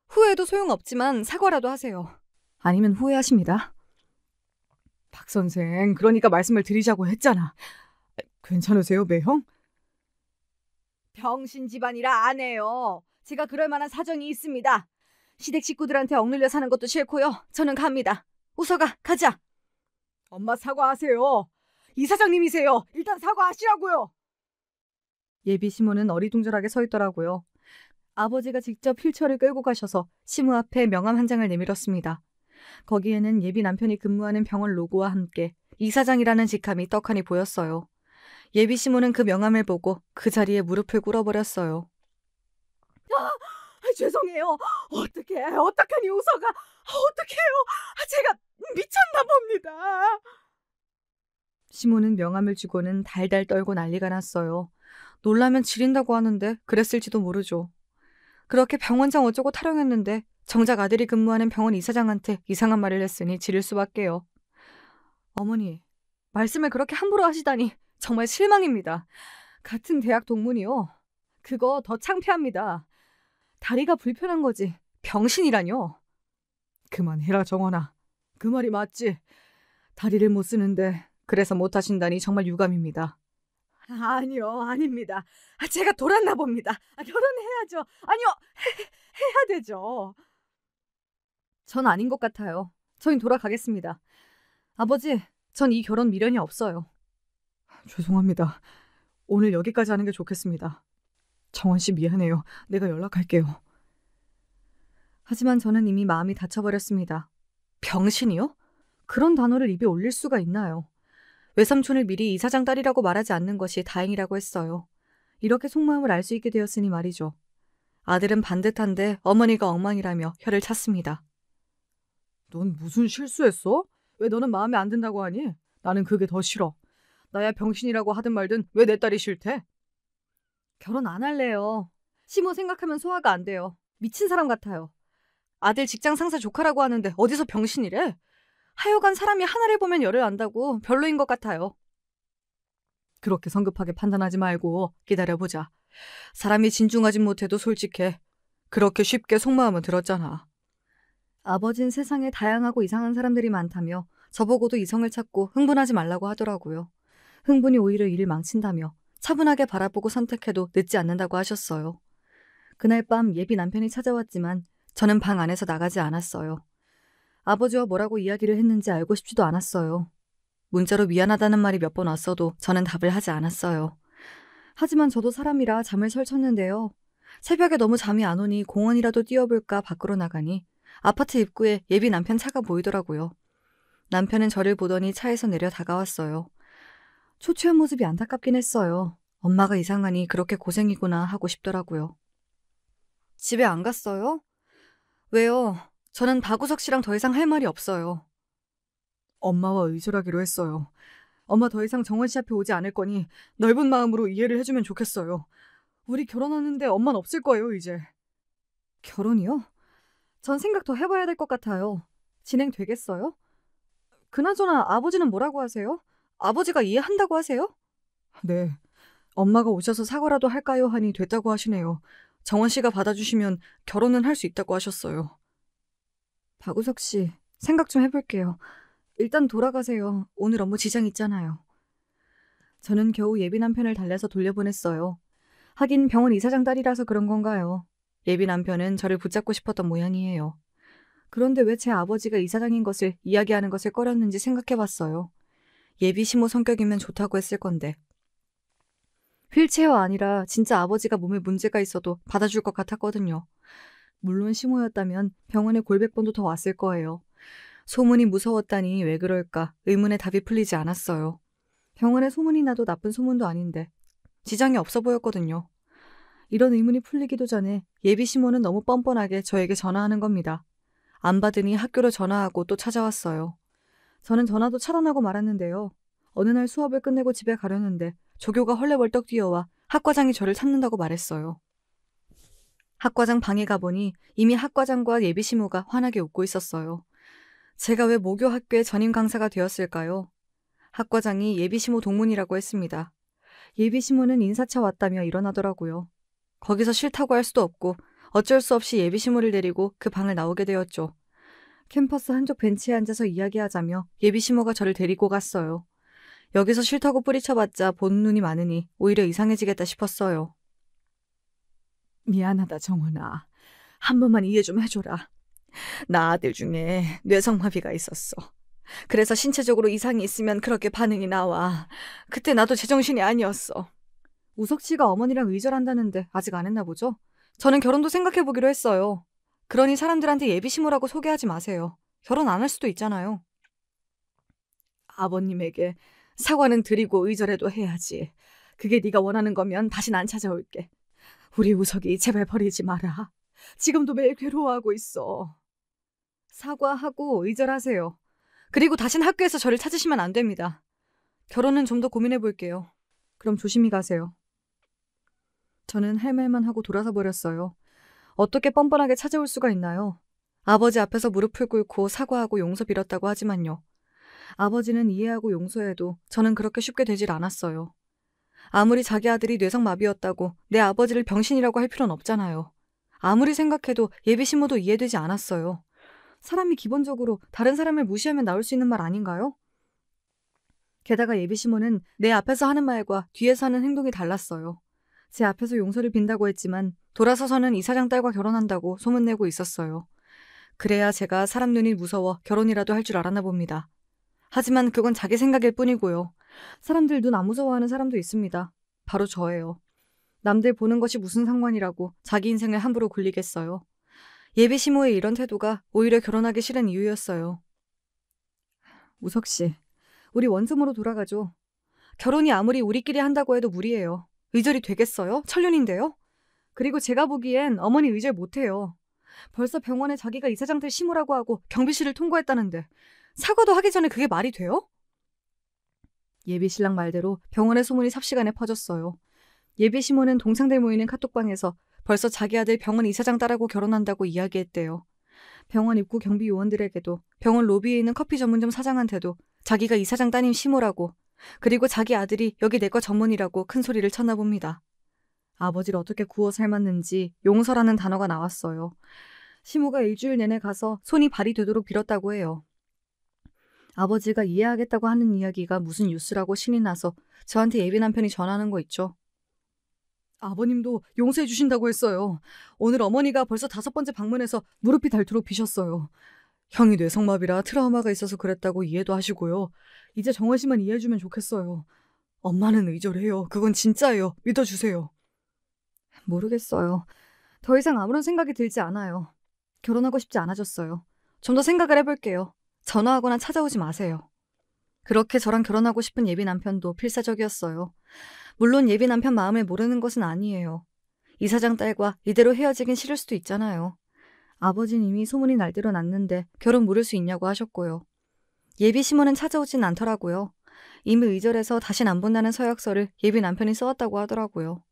후회해도 소용없지만 사과라도 하세요. 아니면 후회하십니다. 박 선생, 그러니까 말씀을 드리자고 했잖아. 괜찮으세요, 매형? 병신 집안이라 안 해요. 제가 그럴 만한 사정이 있습니다. 시댁 식구들한테 억눌려 사는 것도 싫고요. 저는 갑니다. 우서가, 가자. 엄마 사과하세요. 이사장님이세요. 일단 사과하시라고요. 예비 시모는 어리둥절하게 서 있더라고요. 아버지가 직접 휠체어를 끌고 가셔서 시모 앞에 명함 한 장을 내밀었습니다. 거기에는 예비 남편이 근무하는 병원 로고와 함께 이사장이라는 직함이 떡하니 보였어요. 예비 시모는 그 명함을 보고 그 자리에 무릎을 꿇어버렸어요. 죄송해요. 어떡하니 우서가. 어떡해요. 제가 미쳤나 봅니다. 시모는 명함을 주고는 달달 떨고 난리가 났어요. 놀라면 지린다고 하는데 그랬을지도 모르죠. 그렇게 병원장 어쩌고 타령했는데 정작 아들이 근무하는 병원 이사장한테 이상한 말을 했으니 지를 수밖에요. 어머니, 말씀을 그렇게 함부로 하시다니 정말 실망입니다. 같은 대학 동문이요. 그거 더 창피합니다. 다리가 불편한 거지 병신이라뇨. 그만해라 정원아. 그 말이 맞지. 다리를 못 쓰는데 그래서 못하신다니 정말 유감입니다. 아니요, 아닙니다. 제가 돌았나 봅니다. 결혼해야죠. 아니요, 해야 되죠. 전 아닌 것 같아요. 저희 돌아가겠습니다. 아버지, 전 이 결혼 미련이 없어요. 죄송합니다. 오늘 여기까지 하는 게 좋겠습니다. 정원 씨 미안해요. 내가 연락할게요. 하지만 저는 이미 마음이 다쳐버렸습니다. 병신이요? 그런 단어를 입에 올릴 수가 있나요? 외삼촌을 미리 이사장 딸이라고 말하지 않는 것이 다행이라고 했어요. 이렇게 속마음을 알 수 있게 되었으니 말이죠. 아들은 반듯한데 어머니가 엉망이라며 혀를 찼습니다. 넌 무슨 실수했어? 왜 너는 마음에 안 든다고 하니? 나는 그게 더 싫어. 나야 병신이라고 하든 말든 왜 내 딸이 싫대? 결혼 안 할래요. 시모 생각하면 소화가 안 돼요. 미친 사람 같아요. 아들 직장 상사 조카라고 하는데 어디서 병신이래? 하여간 사람이 하나를 보면 열을 안다고 별로인 것 같아요. 그렇게 성급하게 판단하지 말고 기다려보자. 사람이 진중하진 못해도 솔직해. 그렇게 쉽게 속마음은 들었잖아. 아버진 세상에 다양하고 이상한 사람들이 많다며 저보고도 이성을 찾고 흥분하지 말라고 하더라고요. 흥분이 오히려 일을 망친다며 차분하게 바라보고 선택해도 늦지 않는다고 하셨어요. 그날 밤 예비 남편이 찾아왔지만 저는 방 안에서 나가지 않았어요. 아버지와 뭐라고 이야기를 했는지 알고 싶지도 않았어요. 문자로 미안하다는 말이 몇 번 왔어도 저는 답을 하지 않았어요. 하지만 저도 사람이라 잠을 설쳤는데요. 새벽에 너무 잠이 안 오니 공원이라도 뛰어볼까 밖으로 나가니 아파트 입구에 예비 남편 차가 보이더라고요. 남편은 저를 보더니 차에서 내려 다가왔어요. 초췌한 모습이 안타깝긴 했어요. 엄마가 이상하니 그렇게 고생이구나 하고 싶더라고요. 집에 안 갔어요? 왜요? 저는 박우석 씨랑 더 이상 할 말이 없어요. 엄마와 의절하기로 했어요. 엄마 더 이상 정원 씨 앞에 오지 않을 거니 넓은 마음으로 이해를 해주면 좋겠어요. 우리 결혼하는데 엄마는 없을 거예요, 이제. 결혼이요? 전 생각 더 해봐야 될 것 같아요. 진행되겠어요? 그나저나 아버지는 뭐라고 하세요? 아버지가 이해한다고 하세요? 네. 엄마가 오셔서 사과라도 할까요? 하니 됐다고 하시네요. 정원 씨가 받아주시면 결혼은 할 수 있다고 하셨어요. 박우석 씨, 생각 좀 해볼게요. 일단 돌아가세요. 오늘 업무 지장 있잖아요. 저는 겨우 예비 남편을 달래서 돌려보냈어요. 하긴 병원 이사장 딸이라서 그런 건가요? 예비 남편은 저를 붙잡고 싶었던 모양이에요. 그런데 왜 제 아버지가 이사장인 것을 이야기하는 것을 꺼렸는지 생각해봤어요. 예비 시모 성격이면 좋다고 했을 건데. 휠체어 아니라 진짜 아버지가 몸에 문제가 있어도 받아줄 것 같았거든요. 물론 시모였다면 병원에 골백번도 더 왔을 거예요. 소문이 무서웠다니 왜 그럴까 의문의 답이 풀리지 않았어요. 병원에 소문이 나도 나쁜 소문도 아닌데 지장이 없어 보였거든요. 이런 의문이 풀리기도 전에 예비 시모는 너무 뻔뻔하게 저에게 전화하는 겁니다. 안 받으니 학교로 전화하고 또 찾아왔어요. 저는 전화도 차단하고 말았는데요. 어느 날 수업을 끝내고 집에 가려는데 조교가 헐레벌떡 뛰어와 학과장이 저를 찾는다고 말했어요. 학과장 방에 가보니 이미 학과장과 예비 시모가 환하게 웃고 있었어요. 제가 왜 모교 학교의 전임 강사가 되었을까요? 학과장이 예비 시모 동문이라고 했습니다. 예비 시모는 인사차 왔다며 일어나더라고요. 거기서 싫다고 할 수도 없고 어쩔 수 없이 예비 시모를 데리고 그 방을 나오게 되었죠. 캠퍼스 한쪽 벤치에 앉아서 이야기하자며 예비 시모가 저를 데리고 갔어요. 여기서 싫다고 뿌리쳐봤자 보는 눈이 많으니 오히려 이상해지겠다 싶었어요. 미안하다, 정원아. 한 번만 이해 좀 해줘라. 나 아들 중에 뇌성마비가 있었어. 그래서 신체적으로 이상이 있으면 그렇게 반응이 나와. 그때 나도 제정신이 아니었어. 우석 씨가 어머니랑 의절한다는데 아직 안 했나 보죠? 저는 결혼도 생각해보기로 했어요. 그러니 사람들한테 예비 시모라고 소개하지 마세요. 결혼 안 할 수도 있잖아요. 아버님에게 사과는 드리고 의절해도 해야지. 그게 네가 원하는 거면 다신 안 찾아올게. 우리 우석이 제발 버리지 마라. 지금도 매일 괴로워하고 있어. 사과하고 의절하세요. 그리고 다신 학교에서 저를 찾으시면 안 됩니다. 결혼은 좀 더 고민해볼게요. 그럼 조심히 가세요. 저는 할 말만 하고 돌아서 버렸어요. 어떻게 뻔뻔하게 찾아올 수가 있나요? 아버지 앞에서 무릎을 꿇고 사과하고 용서 빌었다고 하지만요. 아버지는 이해하고 용서해도 저는 그렇게 쉽게 되질 않았어요. 아무리 자기 아들이 뇌성마비였다고 내 아버지를 병신이라고 할 필요는 없잖아요. 아무리 생각해도 예비 시모도 이해되지 않았어요. 사람이 기본적으로 다른 사람을 무시하면 나올 수 있는 말 아닌가요? 게다가 예비 시모는 내 앞에서 하는 말과 뒤에서 하는 행동이 달랐어요. 제 앞에서 용서를 빈다고 했지만 돌아서서는 이사장 딸과 결혼한다고 소문내고 있었어요. 그래야 제가 사람 눈이 무서워 결혼이라도 할 줄 알았나 봅니다. 하지만 그건 자기 생각일 뿐이고요. 사람들 눈 안 무서워하는 사람도 있습니다. 바로 저예요. 남들 보는 것이 무슨 상관이라고 자기 인생을 함부로 굴리겠어요. 예비 시모의 이런 태도가 오히려 결혼하기 싫은 이유였어요. 우석 씨, 우리 원점으로 돌아가죠. 결혼이 아무리 우리끼리 한다고 해도 무리예요. 의절이 되겠어요? 천륜인데요? 그리고 제가 보기엔 어머니 의절 못해요. 벌써 병원에 자기가 이사장들 시모라고 하고 경비실을 통과했다는데 사과도 하기 전에 그게 말이 돼요? 예비 신랑 말대로 병원의 소문이 삽시간에 퍼졌어요. 예비 시모는 동창들 모이는 카톡방에서 벌써 자기 아들 병원 이사장 딸하고 결혼한다고 이야기했대요. 병원 입구 경비 요원들에게도 병원 로비에 있는 커피 전문점 사장한테도 자기가 이사장 따님 시모라고, 그리고 자기 아들이 여기 내과 전문이라고 큰 소리를 쳤나 봅니다. 아버지를 어떻게 구워 삶았는지 용서라는 단어가 나왔어요. 시모가 일주일 내내 가서 손이 발이 되도록 빌었다고 해요. 아버지가 이해하겠다고 하는 이야기가 무슨 뉴스라고 신이 나서 저한테 예비 남편이 전하는 거 있죠. 아버님도 용서해 주신다고 했어요. 오늘 어머니가 벌써 5번째 방문해서 무릎이 닳도록 비셨어요. 형이 뇌성마비라 트라우마가 있어서 그랬다고 이해도 하시고요. 이제 정원 씨만 이해해주면 좋겠어요. 엄마는 의절해요. 그건 진짜예요. 믿어주세요. 모르겠어요. 더 이상 아무런 생각이 들지 않아요. 결혼하고 싶지 않아졌어요. 좀 더 생각을 해볼게요. 전화하거나 찾아오지 마세요. 그렇게 저랑 결혼하고 싶은 예비 남편도 필사적이었어요. 물론 예비 남편 마음을 모르는 것은 아니에요. 이사장 딸과 이대로 헤어지긴 싫을 수도 있잖아요. 아버지는 이미 소문이 날대로 났는데 결혼 물을 수 있냐고 하셨고요. 예비 시모는 찾아오진 않더라고요. 이미 의절해서 다신 안 본다는 서약서를 예비 남편이 써왔다고 하더라고요.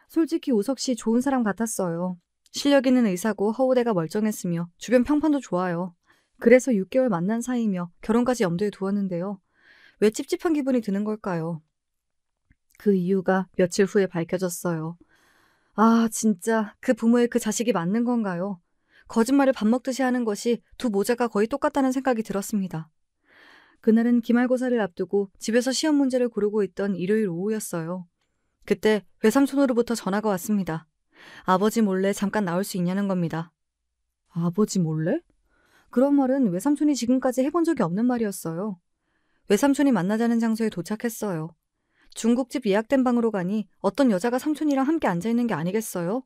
솔직히 우석 씨 좋은 사람 같았어요. 실력 있는 의사고 허우대가 멀쩡했으며 주변 평판도 좋아요. 그래서 6개월 만난 사이며 결혼까지 염두에 두었는데요. 왜 찝찝한 기분이 드는 걸까요? 그 이유가 며칠 후에 밝혀졌어요. 아, 진짜 그 부모의 그 자식이 맞는 건가요? 거짓말을 밥 먹듯이 하는 것이 두 모자가 거의 똑같다는 생각이 들었습니다. 그날은 기말고사를 앞두고 집에서 시험 문제를 고르고 있던 일요일 오후였어요. 그때 외삼촌으로부터 전화가 왔습니다. 아버지 몰래 잠깐 나올 수 있냐는 겁니다. 아버지 몰래? 그런 말은 외삼촌이 지금까지 해본 적이 없는 말이었어요. 외삼촌이 만나자는 장소에 도착했어요. 중국집 예약된 방으로 가니 어떤 여자가 삼촌이랑 함께 앉아있는 게 아니겠어요?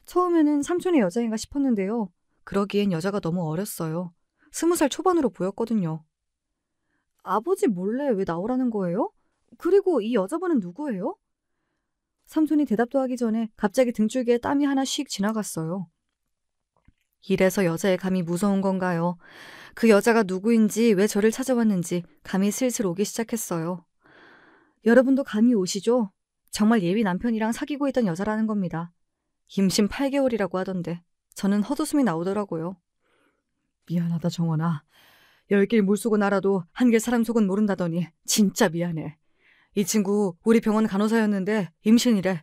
처음에는 삼촌의 여자인가 싶었는데요. 그러기엔 여자가 너무 어렸어요. 20살 초반으로 보였거든요. 아버지 몰래 왜 나오라는 거예요? 그리고 이 여자분은 누구예요? 삼촌이 대답도 하기 전에 갑자기 등줄기에 땀이 하나 씩 지나갔어요. 이래서 여자의 감이 무서운 건가요? 그 여자가 누구인지 왜 저를 찾아왔는지 감이 슬슬 오기 시작했어요. 여러분도 감이 오시죠? 정말 예비 남편이랑 사귀고 있던 여자라는 겁니다. 임신 8개월이라고 하던데 저는 헛웃음이 나오더라고요. 미안하다 정원아. 10길 물속은 알아도 1길 사람 속은 모른다더니 진짜 미안해. 이 친구 우리 병원 간호사였는데 임신이래.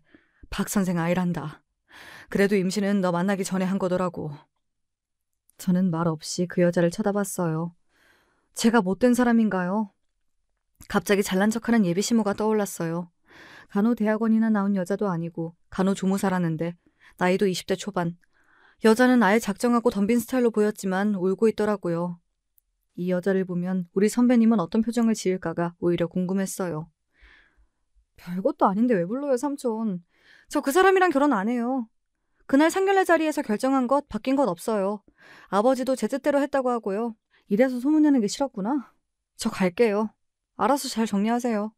박 선생 아이란다. 그래도 임신은 너 만나기 전에 한 거더라고. 저는 말 없이 그 여자를 쳐다봤어요. 제가 못된 사람인가요? 갑자기 잘난 척하는 예비 시모가 떠올랐어요. 간호대학원이나 나온 여자도 아니고 간호조무사라는데 나이도 20대 초반. 여자는 아예 작정하고 덤빈 스타일로 보였지만 울고 있더라고요. 이 여자를 보면 우리 선배님은 어떤 표정을 지을까가 오히려 궁금했어요. 별것도 아닌데 왜 불러요, 삼촌. 저 그 사람이랑 결혼 안 해요. 그날 상견례 자리에서 결정한 것 바뀐 것 없어요. 아버지도 제 뜻대로 했다고 하고요. 이래서 소문내는 게 싫었구나. 저 갈게요. 알아서 잘 정리하세요.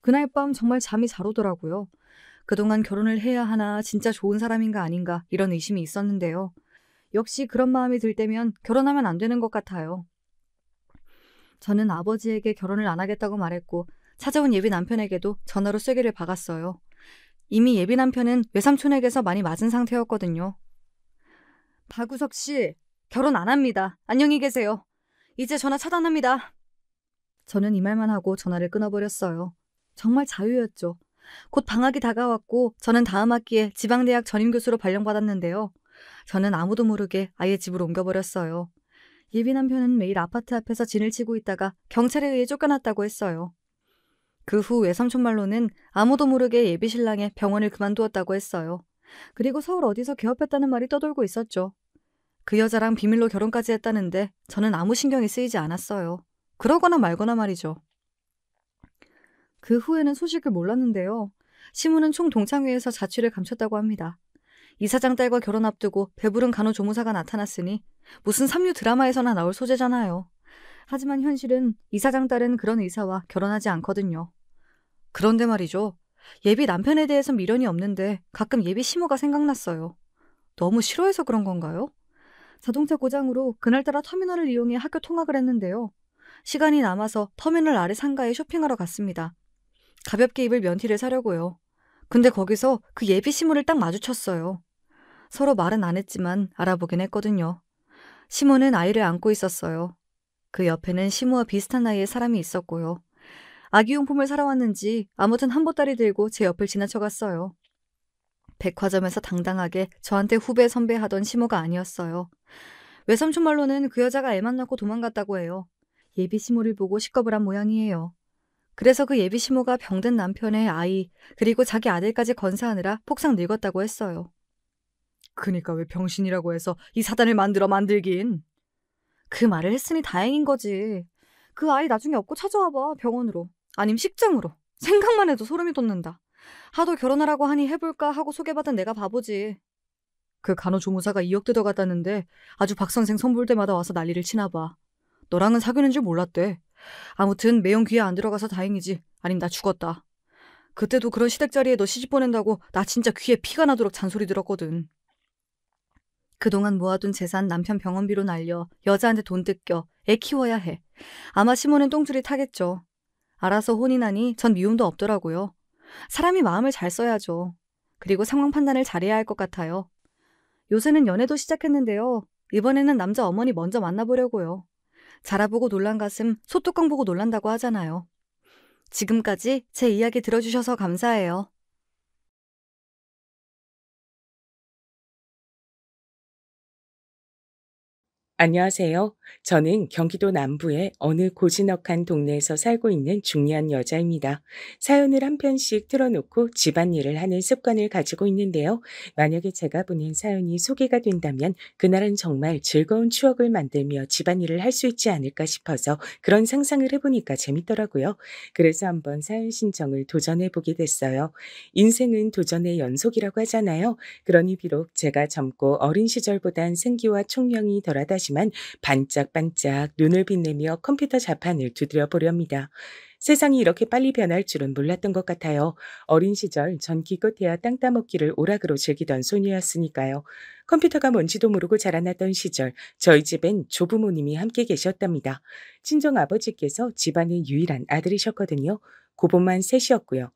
그날 밤 정말 잠이 잘 오더라고요. 그동안 결혼을 해야 하나, 진짜 좋은 사람인가 아닌가 이런 의심이 있었는데요. 역시 그런 마음이 들 때면 결혼하면 안 되는 것 같아요. 저는 아버지에게 결혼을 안 하겠다고 말했고 찾아온 예비 남편에게도 전화로 쐐기를 박았어요. 이미 예비 남편은 외삼촌에게서 많이 맞은 상태였거든요. 박우석 씨, 결혼 안 합니다. 안녕히 계세요. 이제 전화 차단합니다. 저는 이 말만 하고 전화를 끊어버렸어요. 정말 자유였죠. 곧 방학이 다가왔고 저는 다음 학기에 지방대학 전임교수로 발령받았는데요. 저는 아무도 모르게 아예 집으로 옮겨버렸어요. 예비 남편은 매일 아파트 앞에서 진을 치고 있다가 경찰에 의해 쫓겨났다고 했어요. 그 후 외삼촌 말로는 아무도 모르게 예비 신랑의 병원을 그만두었다고 했어요. 그리고 서울 어디서 개업했다는 말이 떠돌고 있었죠. 그 여자랑 비밀로 결혼까지 했다는데 저는 아무 신경이 쓰이지 않았어요. 그러거나 말거나 말이죠. 그 후에는 소식을 몰랐는데요. 시무는 총동창회에서 자취를 감췄다고 합니다. 이사장 딸과 결혼 앞두고 배부른 간호조무사가 나타났으니 무슨 삼류 드라마에서나 나올 소재잖아요. 하지만 현실은 이사장 딸은 그런 의사와 결혼하지 않거든요. 그런데 말이죠. 예비 남편에 대해선 미련이 없는데 가끔 예비 시모가 생각났어요. 너무 싫어해서 그런 건가요? 자동차 고장으로 그날따라 터미널을 이용해 학교 통학을 했는데요. 시간이 남아서 터미널 아래 상가에 쇼핑하러 갔습니다. 가볍게 입을 면티를 사려고요. 근데 거기서 그 예비 시모를 딱 마주쳤어요. 서로 말은 안 했지만 알아보긴 했거든요. 시모는 아이를 안고 있었어요. 그 옆에는 시모와 비슷한 나이의 사람이 있었고요. 아기용품을 사러 왔는지 아무튼 한 보따리 들고 제 옆을 지나쳐갔어요. 백화점에서 당당하게 저한테 후배 선배 하던 시모가 아니었어요. 외삼촌 말로는 그 여자가 애만 낳고 도망갔다고 해요. 예비 시모를 보고 식겁을 한 모양이에요. 그래서 그 예비 시모가 병든 남편의 아이 그리고 자기 아들까지 건사하느라 폭삭 늙었다고 했어요. 그니까 왜 병신이라고 해서 이 사단을 만들긴. 그 말을 했으니 다행인 거지. 그 아이 나중에 업고 찾아와봐, 병원으로. 아님 식장으로. 생각만 해도 소름이 돋는다. 하도 결혼하라고 하니 해볼까 하고 소개받은 내가 바보지. 그 간호조무사가 2억 뜯어갔다는데 아주 박 선생 선볼 때마다 와서 난리를 치나 봐. 너랑은 사귀는 줄 몰랐대. 아무튼 매형 귀에 안 들어가서 다행이지. 아님 나 죽었다. 그때도 그런 시댁 자리에 너 시집 보낸다고 나 진짜 귀에 피가 나도록 잔소리 들었거든. 그동안 모아둔 재산 남편 병원비로 날려 여자한테 돈 뜯겨 애 키워야 해. 아마 시모는 똥줄이 타겠죠. 알아서 혼이 나니 전 미움도 없더라고요. 사람이 마음을 잘 써야죠. 그리고 상황 판단을 잘해야 할 것 같아요. 요새는 연애도 시작했는데요. 이번에는 남자 어머니 먼저 만나보려고요. 자라보고 놀란 가슴 소뚜껑 보고 놀란다고 하잖아요. 지금까지 제 이야기 들어주셔서 감사해요. 안녕하세요. 저는 경기도 남부의 어느 고즈넉한 동네에서 살고 있는 중년 여자입니다. 사연을 한 편씩 틀어놓고 집안일을 하는 습관을 가지고 있는데요. 만약에 제가 보낸 사연이 소개가 된다면 그날은 정말 즐거운 추억을 만들며 집안일을 할 수 있지 않을까 싶어서 그런 상상을 해보니까 재밌더라고요. 그래서 한번 사연 신청을 도전해보게 됐어요. 인생은 도전의 연속이라고 하잖아요. 그러니 비록 제가 젊고 어린 시절보단 생기와 총명이 덜하다지만 반짝반짝 눈을 빛내며 컴퓨터 자판을 두드려 보렵니다. 세상이 이렇게 빨리 변할 줄은 몰랐던 것 같아요. 어린 시절 전 기껏해야 땅 따먹기를 오락으로 즐기던 소녀였으니까요. 컴퓨터가 뭔지도 모르고 자라났던 시절 저희 집엔 조부모님이 함께 계셨답니다. 친정 아버지께서 집안의 유일한 아들이셨거든요. 고모만 셋이었고요.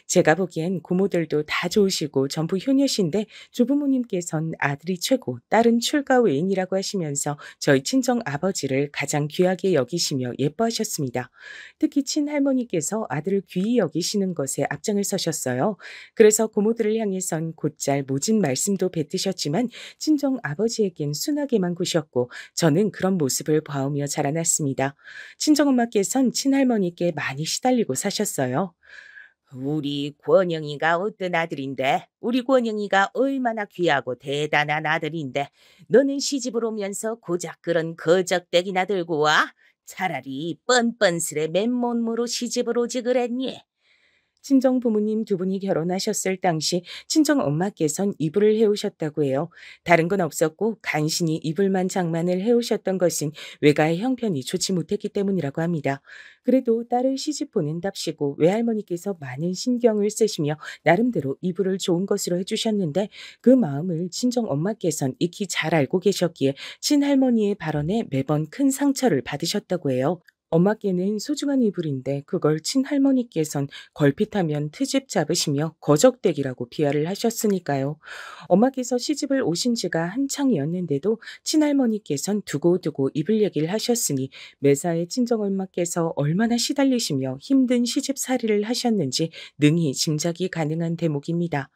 제가 보기엔 고모들도 다 좋으시고 전부 효녀신데 조부모님께선 아들이 최고, 딸은 출가 외인이라고 하시면서 저희 친정 아버지를 가장 귀하게 여기시며 예뻐하셨습니다. 특히 친할머니께서 아들을 귀히 여기시는 것에 앞장을 서셨어요. 그래서 고모들을 향해선 곧잘 모진 말씀도 뱉으셨지만 친정 아버지에겐 순하게만 구셨고 저는 그런 모습을 봐오며 자라났습니다. 친정엄마께선 친할머니께 많이 시달리고 사셨어요. 우리 권영이가 어떤 아들인데? 우리 권영이가 얼마나 귀하고 대단한 아들인데 너는 시집을 오면서 고작 그런 거적대기나 들고 와? 차라리 뻔뻔스레 맨몸으로 시집을 오지 그랬니? 친정 부모님 두 분이 결혼하셨을 당시 친정 엄마께선 이불을 해오셨다고 해요. 다른 건 없었고 간신히 이불만 장만을 해오셨던 것은 외가의 형편이 좋지 못했기 때문이라고 합니다. 그래도 딸을 시집 보낸답시고 외할머니께서 많은 신경을 쓰시며 나름대로 이불을 좋은 것으로 해주셨는데 그 마음을 친정 엄마께선 익히 잘 알고 계셨기에 친할머니의 발언에 매번 큰 상처를 받으셨다고 해요. 엄마께는 소중한 이불인데 그걸 친할머니께선 걸핏하면 트집 잡으시며 거적대기라고 비하를 하셨으니까요. 엄마께서 시집을 오신 지가 한창이었는데도 친할머니께선 두고두고 이불 얘기를 하셨으니 매사에 친정엄마께서 얼마나 시달리시며 힘든 시집살이를 하셨는지 능히 짐작이 가능한 대목입니다.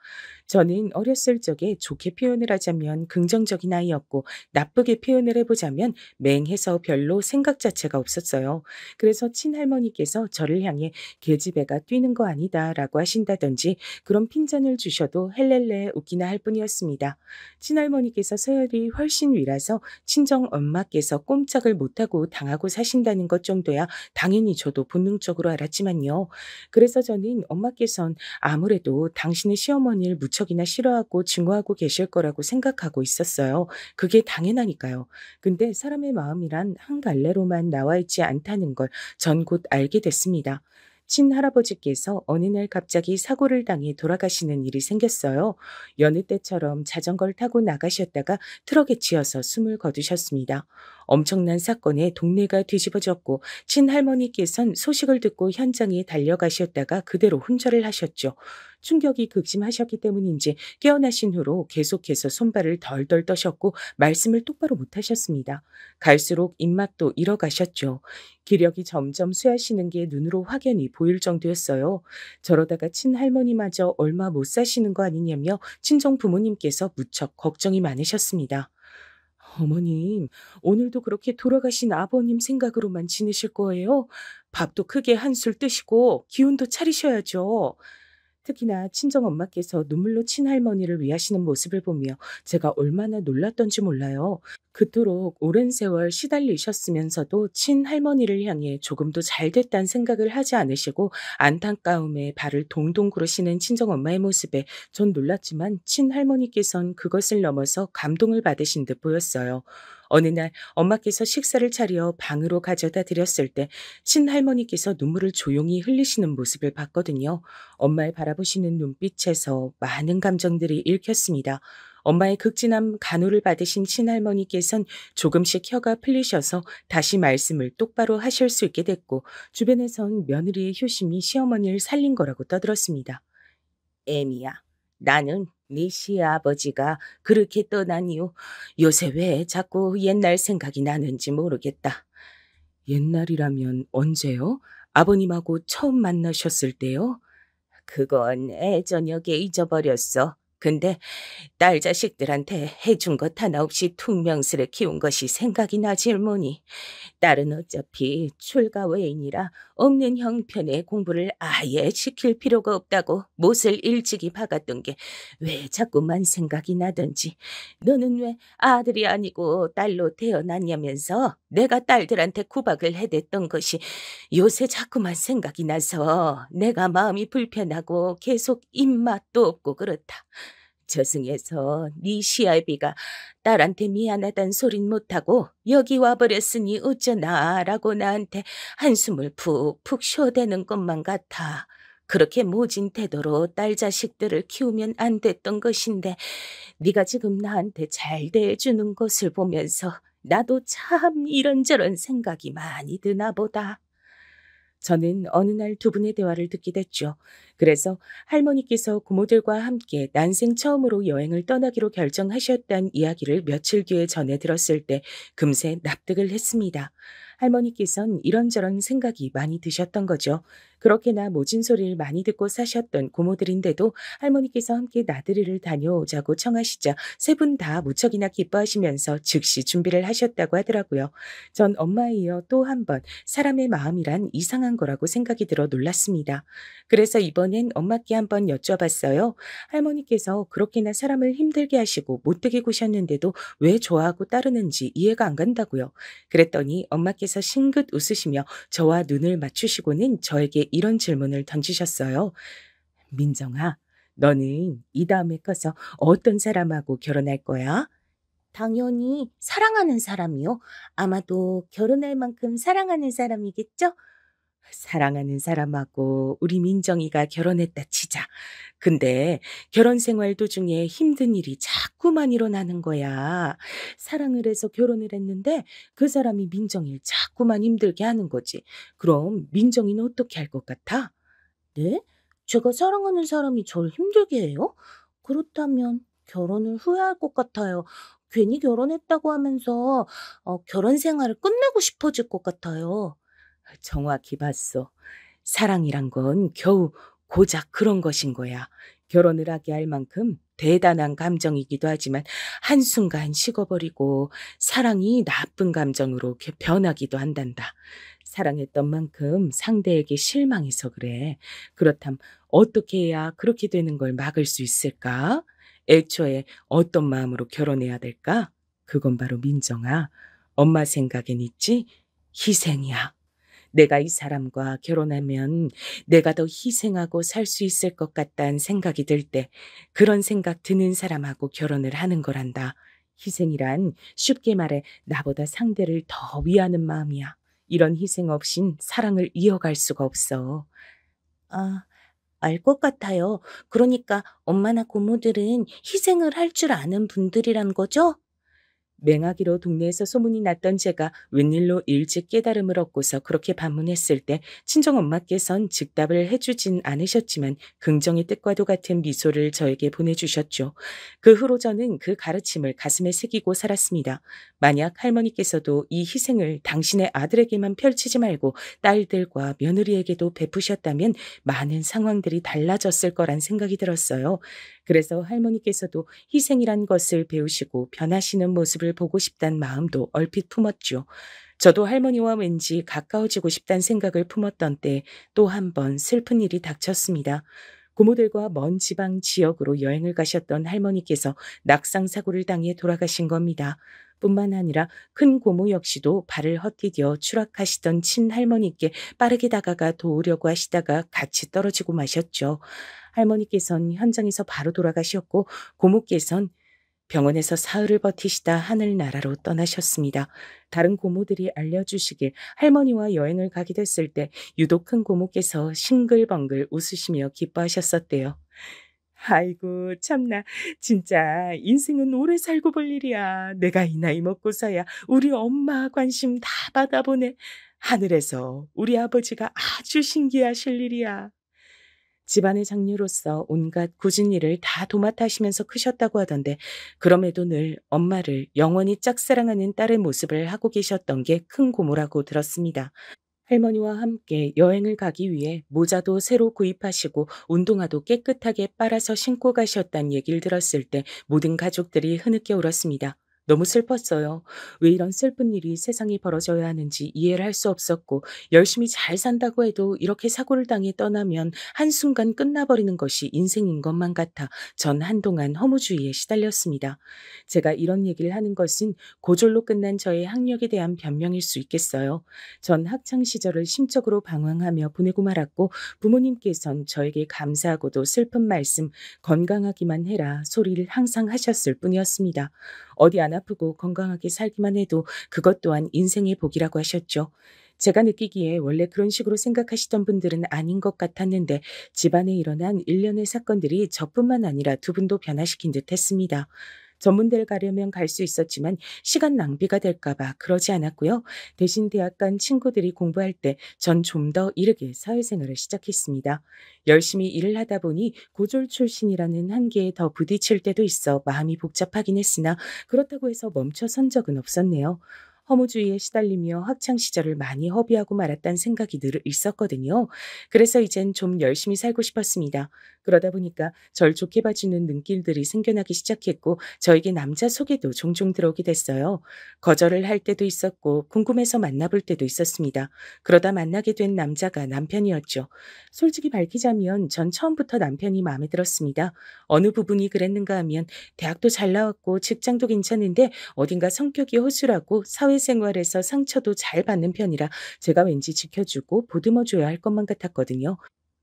저는 어렸을 적에 좋게 표현을 하자면 긍정적인 아이였고 나쁘게 표현을 해보자면 맹해서 별로 생각 자체가 없었어요. 그래서 친할머니께서 저를 향해 계집애가 뛰는 거 아니다라고 하신다든지 그런 핀잔을 주셔도 헬렐레 웃기나 할 뿐이었습니다. 친할머니께서 서열이 훨씬 위라서 친정 엄마께서 꼼짝을 못하고 당하고 사신다는 것 정도야 당연히 저도 본능적으로 알았지만요. 그래서 저는 엄마께선 아무래도 당신의 시어머니를 무척이나 싫어하고 증오하고 계실 거라고 생각하고 있었어요. 그게 당연하니까요. 근데 사람의 마음이란 한 갈래로만 나와 있지 않다는 걸 전 곧 알게 됐습니다. 친할아버지께서 어느 날 갑자기 사고를 당해 돌아가시는 일이 생겼어요. 여느 때처럼 자전거를 타고 나가셨다가 트럭에 치여서 숨을 거두셨습니다. 엄청난 사건에 동네가 뒤집어졌고 친할머니께선 소식을 듣고 현장에 달려가셨다가 그대로 훈절을 하셨죠. 충격이 극심하셨기 때문인지 깨어나신 후로 계속해서 손발을 덜덜 떠셨고 말씀을 똑바로 못하셨습니다. 갈수록 입맛도 잃어가셨죠. 기력이 점점 쇠하시는 게 눈으로 확연히 보일 정도였어요. 저러다가 친할머니마저 얼마 못 사시는 거 아니냐며 친정 부모님께서 무척 걱정이 많으셨습니다. 어머님, 오늘도 그렇게 돌아가신 아버님 생각으로만 지내실 거예요? 밥도 크게 한술 뜨시고 기운도 차리셔야죠. 특히나 친정엄마께서 눈물로 친할머니를 위하시는 모습을 보며 제가 얼마나 놀랐던지 몰라요. 그토록 오랜 세월 시달리셨으면서도 친할머니를 향해 조금도 잘됐다는 생각을 하지 않으시고 안타까움에 발을 동동 구르시는 친정엄마의 모습에 전 놀랐지만 친할머니께선 그것을 넘어서 감동을 받으신 듯 보였어요. 어느 날 엄마께서 식사를 차려 방으로 가져다 드렸을 때 친할머니께서 눈물을 조용히 흘리시는 모습을 봤거든요. 엄마를 바라보시는 눈빛에서 많은 감정들이 읽혔습니다. 엄마의 극진한 간호를 받으신 친할머니께선 조금씩 혀가 풀리셔서 다시 말씀을 똑바로 하실 수 있게 됐고 주변에선 며느리의 효심이 시어머니를 살린 거라고 떠들었습니다. 애미야, 나는 네 시아버지가 그렇게 떠난 이후 요새 왜 자꾸 옛날 생각이 나는지 모르겠다. 옛날이라면 언제요? 아버님하고 처음 만나셨을 때요? 그건 애저녁에 잊어버렸어. 근데 딸 자식들한테 해준 것 하나 없이 퉁명스레 키운 것이 생각이 나질 뭐니. 딸은 어차피 출가 외인이라 없는 형편의 공부를 아예 시킬 필요가 없다고 못을 일찍이 박았던 게 왜 자꾸만 생각이 나던지. 너는 왜 아들이 아니고 딸로 태어났냐면서 내가 딸들한테 구박을 해댔던 것이 요새 자꾸만 생각이 나서 내가 마음이 불편하고 계속 입맛도 없고 그렇다. 저승에서 네 시알비가 딸한테 미안하단 소린 못하고 여기 와버렸으니 어쩌나라고 나한테 한숨을 푹푹 쉬어대는 것만 같아. 그렇게 모진 태도로 딸 자식들을 키우면 안 됐던 것인데 네가 지금 나한테 잘 대해주는 것을 보면서 나도 참 이런저런 생각이 많이 드나 보다. 저는 어느 날 두 분의 대화를 듣게 됐죠. 그래서 할머니께서 고모들과 함께 난생 처음으로 여행을 떠나기로 결정하셨다는 이야기를 며칠 뒤에 전해 들었을 때 금세 납득을 했습니다. 할머니께선 이런저런 생각이 많이 드셨던 거죠. 그렇게나 모진 소리를 많이 듣고 사셨던 고모들인데도 할머니께서 함께 나들이를 다녀오자고 청하시자 세 분 다 무척이나 기뻐하시면서 즉시 준비를 하셨다고 하더라고요. 전 엄마에 이어 또 한 번 사람의 마음이란 이상한 거라고 생각이 들어 놀랐습니다. 그래서 이번엔 엄마께 한번 여쭤봤어요. 할머니께서 그렇게나 사람을 힘들게 하시고 못되게 구셨는데도 왜 좋아하고 따르는지 이해가 안 간다고요. 그랬더니 엄마께서 싱긋 웃으시며 저와 눈을 맞추시고는 저에게 이런 질문을 던지셨어요. 민정아, 너는 이 다음에 커서 어떤 사람하고 결혼할 거야? 당연히 사랑하는 사람이요. 아마도 결혼할 만큼 사랑하는 사람이겠죠? 사랑하는 사람하고 우리 민정이가 결혼했다 치자. 근데 결혼 생활 도중에 힘든 일이 자꾸만 일어나는 거야. 사랑을 해서 결혼을 했는데 그 사람이 민정이를 자꾸만 힘들게 하는 거지. 그럼 민정이는 어떻게 할 것 같아? 네? 제가 사랑하는 사람이 저를 힘들게 해요? 그렇다면 결혼을 후회할 것 같아요. 괜히 결혼했다고 하면서 결혼 생활을 끝내고 싶어질 것 같아요. 정확히 봤어. 사랑이란 건 겨우 고작 그런 것인 거야. 결혼을 하게 할 만큼 대단한 감정이기도 하지만 한순간 식어버리고 사랑이 나쁜 감정으로 변하기도 한단다. 사랑했던 만큼 상대에게 실망해서 그래. 그렇담 어떻게 해야 그렇게 되는 걸 막을 수 있을까? 애초에 어떤 마음으로 결혼해야 될까? 그건 바로 민정아. 엄마 생각엔 있지? 희생이야. 내가 이 사람과 결혼하면 내가 더 희생하고 살 수 있을 것 같다는 생각이 들 때 그런 생각 드는 사람하고 결혼을 하는 거란다. 희생이란 쉽게 말해 나보다 상대를 더 위하는 마음이야. 이런 희생 없인 사랑을 이어갈 수가 없어. 아, 알 것 같아요. 그러니까 엄마나 고모들은 희생을 할 줄 아는 분들이란 거죠? 맹하기로 동네에서 소문이 났던 제가 웬일로 일찍 깨달음을 얻고서 그렇게 반문했을 때 친정엄마께선 즉답을 해주진 않으셨지만 긍정의 뜻과도 같은 미소를 저에게 보내주셨죠. 그 후로 저는 그 가르침을 가슴에 새기고 살았습니다. 만약 할머니께서도 이 희생을 당신의 아들에게만 펼치지 말고 딸들과 며느리에게도 베푸셨다면 많은 상황들이 달라졌을 거란 생각이 들었어요. 그래서 할머니께서도 희생이란 것을 배우시고 변하시는 모습을 보고 싶단 마음도 얼핏 품었죠. 저도 할머니와 왠지 가까워지고 싶단 생각을 품었던 때 또 한 번 슬픈 일이 닥쳤습니다. 고모들과 먼 지방 지역으로 여행을 가셨던 할머니께서 낙상사고를 당해 돌아가신 겁니다. 뿐만 아니라 큰 고모 역시도 발을 헛디뎌 추락하시던 친할머니께 빠르게 다가가 도우려고 하시다가 같이 떨어지고 마셨죠. 할머니께선 현장에서 바로 돌아가셨고 고모께선 병원에서 사흘을 버티시다 하늘나라로 떠나셨습니다. 다른 고모들이 알려주시길 할머니와 여행을 가게 됐을 때 유독 큰 고모께서 싱글벙글 웃으시며 기뻐하셨었대요. 아이고 참나 진짜 인생은 오래 살고 볼 일이야. 내가 이 나이 먹고서야 우리 엄마 관심 다 받아보네. 하늘에서 우리 아버지가 아주 신기하실 일이야. 집안의 장녀로서 온갖 굳은 일을 다 도맡아 하시면서 크셨다고 하던데 그럼에도 늘 엄마를 영원히 짝사랑하는 딸의 모습을 하고 계셨던 게 큰 고모라고 들었습니다. 할머니와 함께 여행을 가기 위해 모자도 새로 구입하시고 운동화도 깨끗하게 빨아서 신고 가셨다는 얘기를 들었을 때 모든 가족들이 흐느껴 울었습니다. 너무 슬펐어요. 왜 이런 슬픈 일이 세상에 벌어져야 하는지 이해를 할 수 없었고 열심히 잘 산다고 해도 이렇게 사고를 당해 떠나면 한순간 끝나버리는 것이 인생인 것만 같아 전 한동안 허무주의에 시달렸습니다. 제가 이런 얘기를 하는 것은 고졸로 끝난 저의 학력에 대한 변명일 수 있겠어요. 전 학창 시절을 심적으로 방황하며 보내고 말았고 부모님께선 저에게 감사하고도 슬픈 말씀 건강하기만 해라 소리를 항상 하셨을 뿐이었습니다. 어디 안 아프고 건강하게 살기만 해도 그것 또한 인생의 복이라고 하셨죠. 제가 느끼기에 원래 그런 식으로 생각하시던 분들은 아닌 것 같았는데 집안에 일어난 일련의 사건들이 저뿐만 아니라 두 분도 변화시킨 듯 했습니다. 전문대를 가려면 갈 수 있었지만 시간 낭비가 될까봐 그러지 않았고요. 대신 대학 간 친구들이 공부할 때 전 좀 더 이르게 사회생활을 시작했습니다. 열심히 일을 하다 보니 고졸 출신이라는 한계에 더 부딪힐 때도 있어 마음이 복잡하긴 했으나 그렇다고 해서 멈춰선 적은 없었네요. 허무주의에 시달리며 학창 시절을 많이 허비하고 말았다는 생각이 늘 있었거든요. 그래서 이젠 좀 열심히 살고 싶었습니다. 그러다 보니까 절 좋게 봐주는 눈길들이 생겨나기 시작했고 저에게 남자 소개도 종종 들어오게 됐어요. 거절을 할 때도 있었고 궁금해서 만나볼 때도 있었습니다. 그러다 만나게 된 남자가 남편이었죠. 솔직히 밝히자면 전 처음부터 남편이 마음에 들었습니다. 어느 부분이 그랬는가 하면 대학도 잘 나왔고 직장도 괜찮은데 어딘가 성격이 허술하고 사회생활에서 상처도 잘 받는 편이라 제가 왠지 지켜주고 보듬어줘야 할 것만 같았거든요.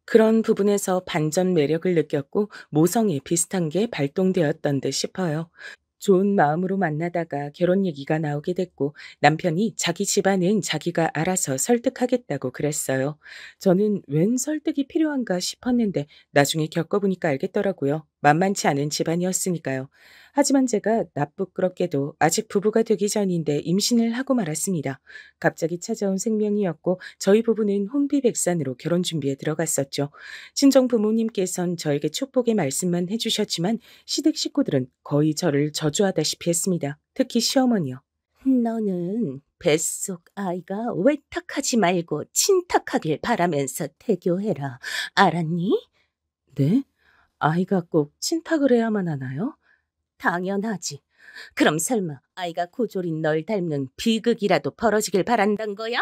그런 부분에서 반전 매력을 느꼈고 모성애 비슷한 게 발동되었던 듯 싶어요. 좋은 마음으로 만나다가 결혼 얘기가 나오게 됐고 남편이 자기 집안은 자기가 알아서 설득하겠다고 그랬어요. 저는 웬 설득이 필요한가 싶었는데 나중에 겪어보니까 알겠더라고요. 만만치 않은 집안이었으니까요. 하지만 제가 나쁘끄럽게도 아직 부부가 되기 전인데 임신을 하고 말았습니다. 갑자기 찾아온 생명이었고 저희 부부는 혼비백산으로 결혼 준비에 들어갔었죠. 친정 부모님께선 저에게 축복의 말씀만 해주셨지만 시댁 식구들은 거의 저를 저주하다시피 했습니다. 특히 시어머니요. 너는 뱃속 아이가 외탁하지 말고 친탁하길 바라면서 태교해라. 알았니? 네? 아이가 꼭 친탁을 해야만 하나요? 당연하지. 그럼 설마 아이가 고졸인 널 닮는 비극이라도 벌어지길 바란단 거야?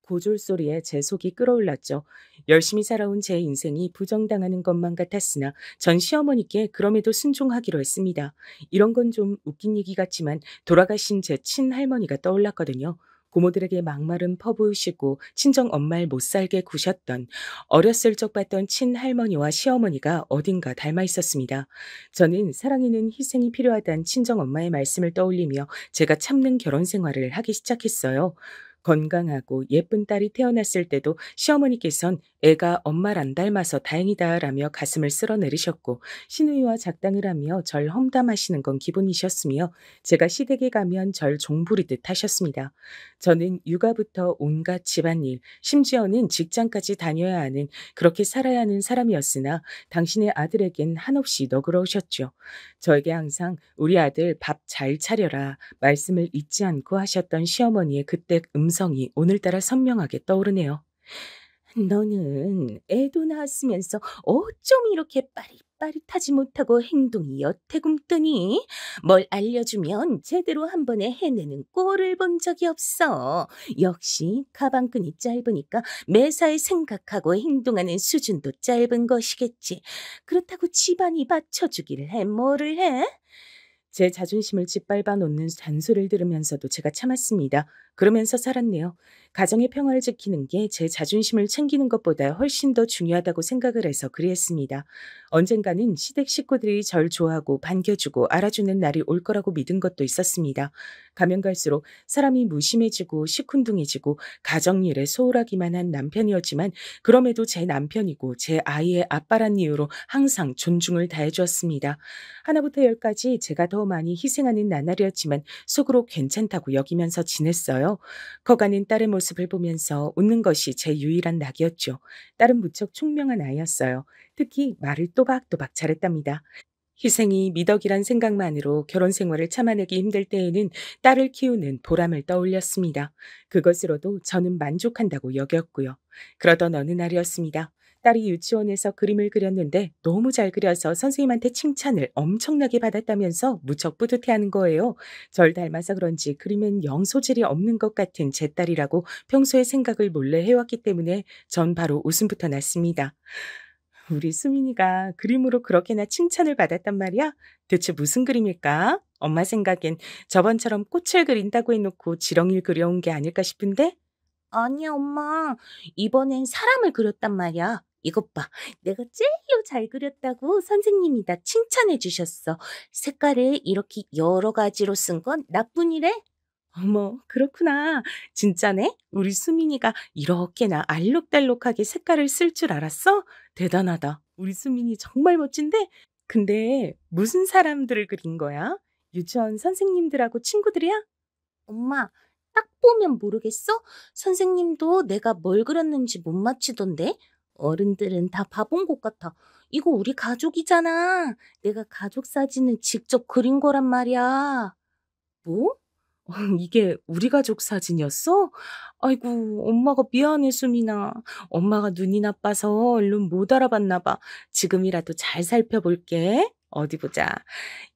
고졸 소리에 제 속이 끓어올랐죠. 열심히 살아온 제 인생이 부정당하는 것만 같았으나 전 시어머니께 그럼에도 순종하기로 했습니다. 이런 건 좀 웃긴 얘기 같지만 돌아가신 제 친할머니가 떠올랐거든요. 고모들에게 막말은 퍼부으시고 친정 엄마를 못 살게 구셨던 어렸을 적 봤던 친할머니와 시어머니가 어딘가 닮아 있었습니다. 저는 사랑에는 희생이 필요하다는 친정 엄마의 말씀을 떠올리며 제가 참는 결혼 생활을 하기 시작했어요. 건강하고 예쁜 딸이 태어났을 때도 시어머니께선 애가 엄마를 안 닮아서 다행이다라며 가슴을 쓸어내리셨고 시누이와 작당을 하며 절 험담하시는 건 기본이셨으며 제가 시댁에 가면 절 종부리듯 하셨습니다. 저는 육아부터 온갖 집안일, 심지어는 직장까지 다녀야 하는 그렇게 살아야 하는 사람이었으나 당신의 아들에겐 한없이 너그러우셨죠. 저에게 항상 우리 아들 밥 잘 차려라 말씀을 잊지 않고 하셨던 시어머니의 그때 음성이 오늘따라 선명하게 떠오르네요. 너는 애도 낳았으면서 어쩜 이렇게 빠릿빠릿하지 못하고 행동이 여태굼뜨니? 뭘 알려주면 제대로 한 번에 해내는 꼴을 본 적이 없어. 역시 가방끈이 짧으니까 매사에 생각하고 행동하는 수준도 짧은 것이겠지. 그렇다고 집안이 받쳐주기를 해 뭐를 해? 제 자존심을 짓밟아 놓는 잔소리를 들으면서도 제가 참았습니다. 그러면서 살았네요. 가정의 평화를 지키는 게 제 자존심을 챙기는 것보다 훨씬 더 중요하다고 생각을 해서 그리했습니다. 언젠가는 시댁 식구들이 절 좋아하고 반겨주고 알아주는 날이 올 거라고 믿은 것도 있었습니다. 가면 갈수록 사람이 무심해지고 시큰둥해지고 가정일에 소홀하기만 한 남편이었지만 그럼에도 제 남편이고 제 아이의 아빠란 이유로 항상 존중을 다해주었습니다. 하나부터 열까지 제가 더 많이 희생하는 나날이었지만 속으로 괜찮다고 여기면서 지냈어요. 커가는 딸의 모습을 보면서 웃는 것이 제 유일한 낙이었죠. 딸은 무척 총명한 아이였어요. 특히 말을 또박또박 잘했답니다. 희생이 미덕이란 생각만으로 결혼 생활을 참아내기 힘들 때에는 딸을 키우는 보람을 떠올렸습니다. 그것으로도 저는 만족한다고 여겼고요. 그러던 어느 날이었습니다. 딸이 유치원에서 그림을 그렸는데 너무 잘 그려서 선생님한테 칭찬을 엄청나게 받았다면서 무척 뿌듯해하는 거예요. 절 닮아서 그런지 그림엔 영 소질이 없는 것 같은 제 딸이라고 평소에 생각을 몰래 해왔기 때문에 전 바로 웃음부터 났습니다. 우리 수민이가 그림으로 그렇게나 칭찬을 받았단 말이야? 대체 무슨 그림일까? 엄마 생각엔 저번처럼 꽃을 그린다고 해놓고 지렁이를 그려온 게 아닐까 싶은데? 아니야, 엄마. 이번엔 사람을 그렸단 말이야. 이것 봐. 내가 제일로 잘 그렸다고 선생님이 다 칭찬해 주셨어. 색깔을 이렇게 여러 가지로 쓴 건 나뿐이래. 어머, 그렇구나. 진짜네? 우리 수민이가 이렇게나 알록달록하게 색깔을 쓸 줄 알았어? 대단하다. 우리 수민이 정말 멋진데? 근데 무슨 사람들을 그린 거야? 유치원 선생님들하고 친구들이야? 엄마, 딱 보면 모르겠어? 선생님도 내가 뭘 그렸는지 못 맞히던데? 어른들은 다 봐본 것 같아. 이거 우리 가족이잖아. 내가 가족 사진을 직접 그린 거란 말이야. 뭐? 이게 우리 가족 사진이었어? 아이고, 엄마가 미안해, 수민아. 엄마가 눈이 나빠서 얼른 못 알아봤나 봐. 지금이라도 잘 살펴볼게. 어디 보자.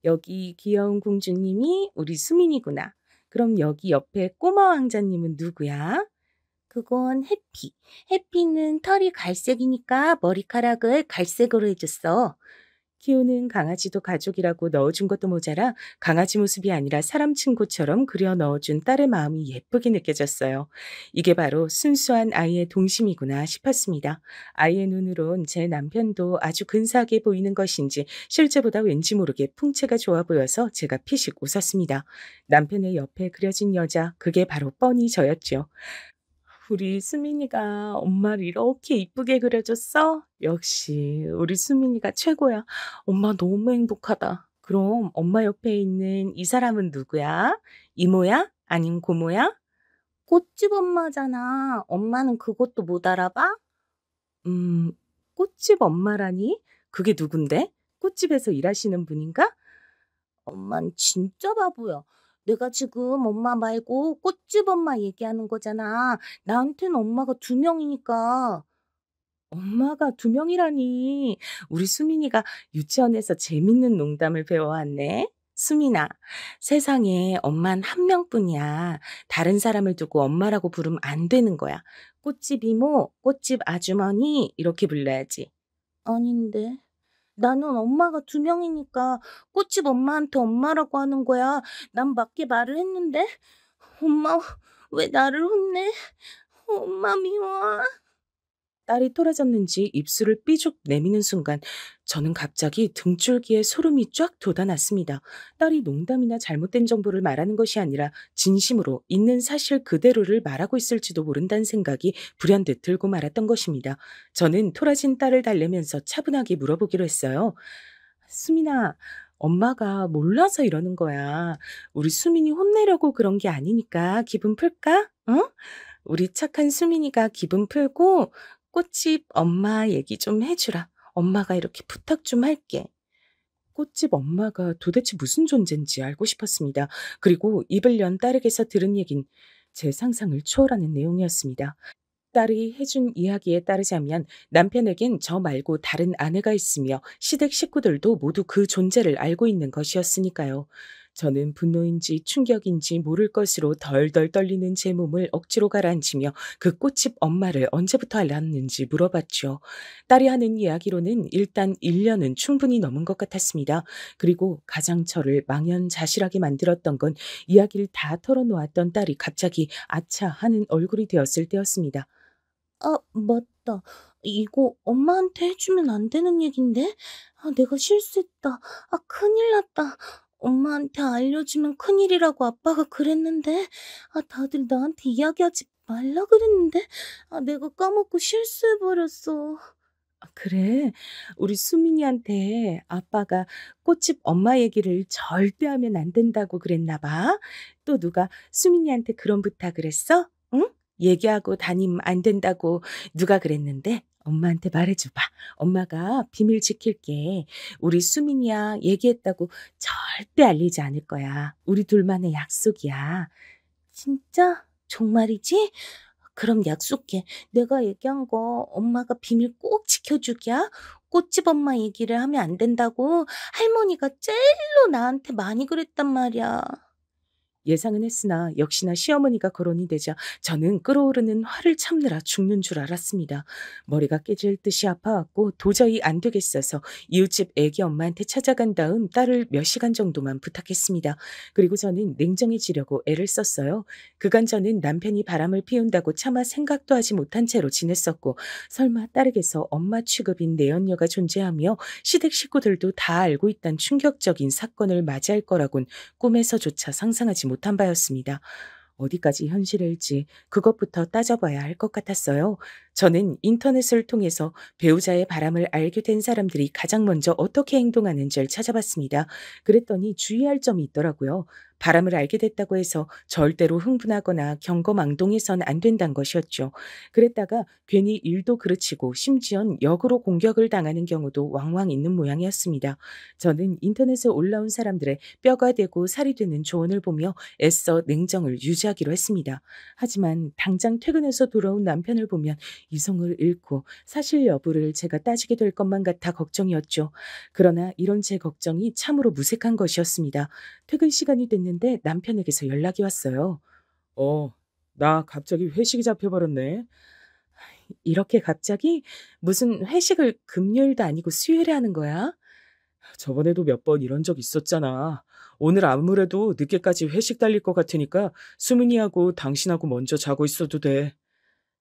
여기 귀여운 공주님이 우리 수민이구나. 그럼 여기 옆에 꼬마 왕자님은 누구야? 그건 해피. 해피는 털이 갈색이니까 머리카락을 갈색으로 해줬어. 키우는 강아지도 가족이라고 넣어준 것도 모자라 강아지 모습이 아니라 사람 친구처럼 그려 넣어준 딸의 마음이 예쁘게 느껴졌어요. 이게 바로 순수한 아이의 동심이구나 싶었습니다. 아이의 눈으론 제 남편도 아주 근사하게 보이는 것인지 실제보다 왠지 모르게 풍채가 좋아 보여서 제가 피식 웃었습니다. 남편의 옆에 그려진 여자, 그게 바로 뻔히 저였죠. 우리 수민이가 엄마를 이렇게 이쁘게 그려줬어? 역시 우리 수민이가 최고야. 엄마 너무 행복하다. 그럼 엄마 옆에 있는 이 사람은 누구야? 이모야? 아님 고모야? 꽃집 엄마잖아. 엄마는 그것도 못 알아봐? 음, 꽃집 엄마라니? 그게 누군데? 꽃집에서 일하시는 분인가? 엄만 진짜 바보야. 내가 지금 엄마 말고 꽃집 엄마 얘기하는 거잖아. 나한테는 엄마가 2명이니까. 엄마가 2명이라니. 우리 수민이가 유치원에서 재밌는 농담을 배워왔네. 수민아, 세상에 엄만 1명뿐이야. 다른 사람을 두고 엄마라고 부르면 안 되는 거야. 꽃집 이모, 꽃집 아주머니 이렇게 불러야지. 아닌데. 나는 엄마가 2명이니까 꽃집 엄마한테 엄마라고 하는 거야. 난 맞게 말을 했는데. 엄마, 왜 나를 혼내? 엄마 미워. 딸이 토라졌는지 입술을 삐죽 내미는 순간 저는 갑자기 등줄기에 소름이 쫙 돋아났습니다. 딸이 농담이나 잘못된 정보를 말하는 것이 아니라 진심으로 있는 사실 그대로를 말하고 있을지도 모른다는 생각이 불현듯 들고 말았던 것입니다. 저는 토라진 딸을 달래면서 차분하게 물어보기로 했어요. 수민아, 엄마가 몰라서 이러는 거야. 우리 수민이 혼내려고 그런 게 아니니까 기분 풀까? 어? 우리 착한 수민이가 기분 풀고 꽃집 엄마 얘기 좀 해주라. 엄마가 이렇게 부탁 좀 할게. 꽃집 엄마가 도대체 무슨 존재인지 알고 싶었습니다. 그리고 입을 연 딸에게서 들은 얘긴 제 상상을 초월하는 내용이었습니다. 딸이 해준 이야기에 따르자면 남편에겐 저 말고 다른 아내가 있으며 시댁 식구들도 모두 그 존재를 알고 있는 것이었으니까요. 저는 분노인지 충격인지 모를 것으로 덜덜 떨리는 제 몸을 억지로 가라앉히며 그 꽃집 엄마를 언제부터 알았는지 물어봤죠. 딸이 하는 이야기로는 일단 1년은 충분히 넘은 것 같았습니다. 그리고 가장 저를 망연자실하게 만들었던 건 이야기를 다 털어놓았던 딸이 갑자기 아차 하는 얼굴이 되었을 때였습니다. 아, 맞다. 이거 엄마한테 해주면 안 되는 얘긴데? 아, 내가 실수했다. 아, 큰일 났다. 엄마한테 알려주면 큰일이라고 아빠가 그랬는데, 아, 다들 나한테 이야기하지 말라 그랬는데, 아, 내가 까먹고 실수해버렸어. 그래. 우리 수민이한테 아빠가 꽃집 엄마 얘기를 절대 하면 안 된다고 그랬나 봐. 또 누가 수민이한테 그런 부탁을 했어? 응? 얘기하고 다니면 안 된다고 누가 그랬는데? 엄마한테 말해줘봐. 엄마가 비밀 지킬게. 우리 수민이야 얘기했다고 절대 알리지 않을 거야. 우리 둘만의 약속이야. 진짜? 정말이지? 그럼 약속해. 내가 얘기한 거 엄마가 비밀 꼭 지켜주기야. 꽃집 엄마 얘기를 하면 안 된다고 할머니가 제일로 나한테 많이 그랬단 말이야. 예상은 했으나 역시나 시어머니가 거론이 되자 저는 끓어오르는 화를 참느라 죽는 줄 알았습니다. 머리가 깨질 듯이 아파왔고 도저히 안 되겠어서 이웃집 애기 엄마한테 찾아간 다음 딸을 몇 시간 정도만 부탁했습니다. 그리고 저는 냉정해지려고 애를 썼어요. 그간 저는 남편이 바람을 피운다고 차마 생각도 하지 못한 채로 지냈었고 설마 딸에게서 엄마 취급인 내연녀가 존재하며 시댁 식구들도 다 알고 있단 충격적인 사건을 맞이할 거라곤 꿈에서조차 상상하지 못한 바였습니다. 어디까지 현실일지 그것부터 따져봐야 할 것 같았어요. 저는 인터넷을 통해서 배우자의 바람을 알게 된 사람들이 가장 먼저 어떻게 행동하는지를 찾아봤습니다. 그랬더니 주의할 점이 있더라고요. 바람을 알게 됐다고 해서 절대로 흥분하거나 경거망동해선 안 된다는 것이었죠. 그랬다가 괜히 일도 그르치고 심지어는 역으로 공격을 당하는 경우도 왕왕 있는 모양이었습니다. 저는 인터넷에 올라온 사람들의 뼈가 되고 살이 되는 조언을 보며 애써 냉정을 유지하기로 했습니다. 하지만 당장 퇴근해서 돌아온 남편을 보면 이성을 잃고 사실 여부를 제가 따지게 될 것만 같아 걱정이었죠. 그러나 이런 제 걱정이 참으로 무색한 것이었습니다. 퇴근 시간이 됐는데 남편에게서 연락이 왔어요. 나 갑자기 회식이 잡혀버렸네. 이렇게 갑자기? 무슨 회식을 금요일도 아니고 수요일에 하는 거야? 저번에도 몇 번 이런 적 있었잖아. 오늘 아무래도 늦게까지 회식 달릴 것 같으니까 수민이하고 당신하고 먼저 자고 있어도 돼.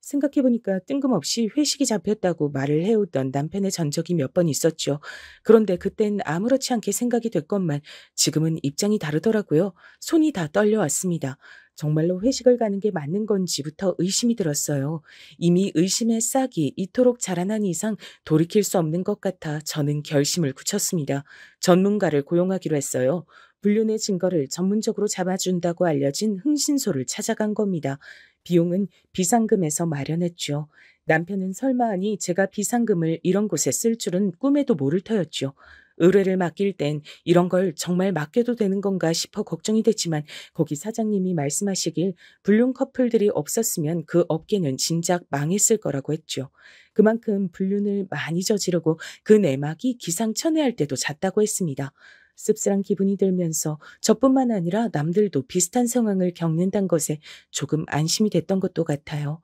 생각해보니까 뜬금없이 회식이 잡혔다고 말을 해오던 남편의 전적이 몇 번 있었죠. 그런데 그땐 아무렇지 않게 생각이 됐건만 지금은 입장이 다르더라고요. 손이 다 떨려왔습니다. 정말로 회식을 가는 게 맞는 건지부터 의심이 들었어요. 이미 의심의 싹이 이토록 자라난 이상 돌이킬 수 없는 것 같아 저는 결심을 굳혔습니다. 전문가를 고용하기로 했어요. 불륜의 증거를 전문적으로 잡아준다고 알려진 흥신소를 찾아간 겁니다. 비용은 비상금에서 마련했죠. 남편은 설마 하니 제가 비상금을 이런 곳에 쓸 줄은 꿈에도 모를 터였죠. 의뢰를 맡길 땐 이런 걸 정말 맡겨도 되는 건가 싶어 걱정이 됐지만 거기 사장님이 말씀하시길 불륜 커플들이 없었으면 그 업계는 진작 망했을 거라고 했죠. 그만큼 불륜을 많이 저지르고 그 내막이 기상천외할 때도 잦다고 했습니다. 씁쓸한 기분이 들면서 저뿐만 아니라 남들도 비슷한 상황을 겪는다는 것에 조금 안심이 됐던 것도 같아요.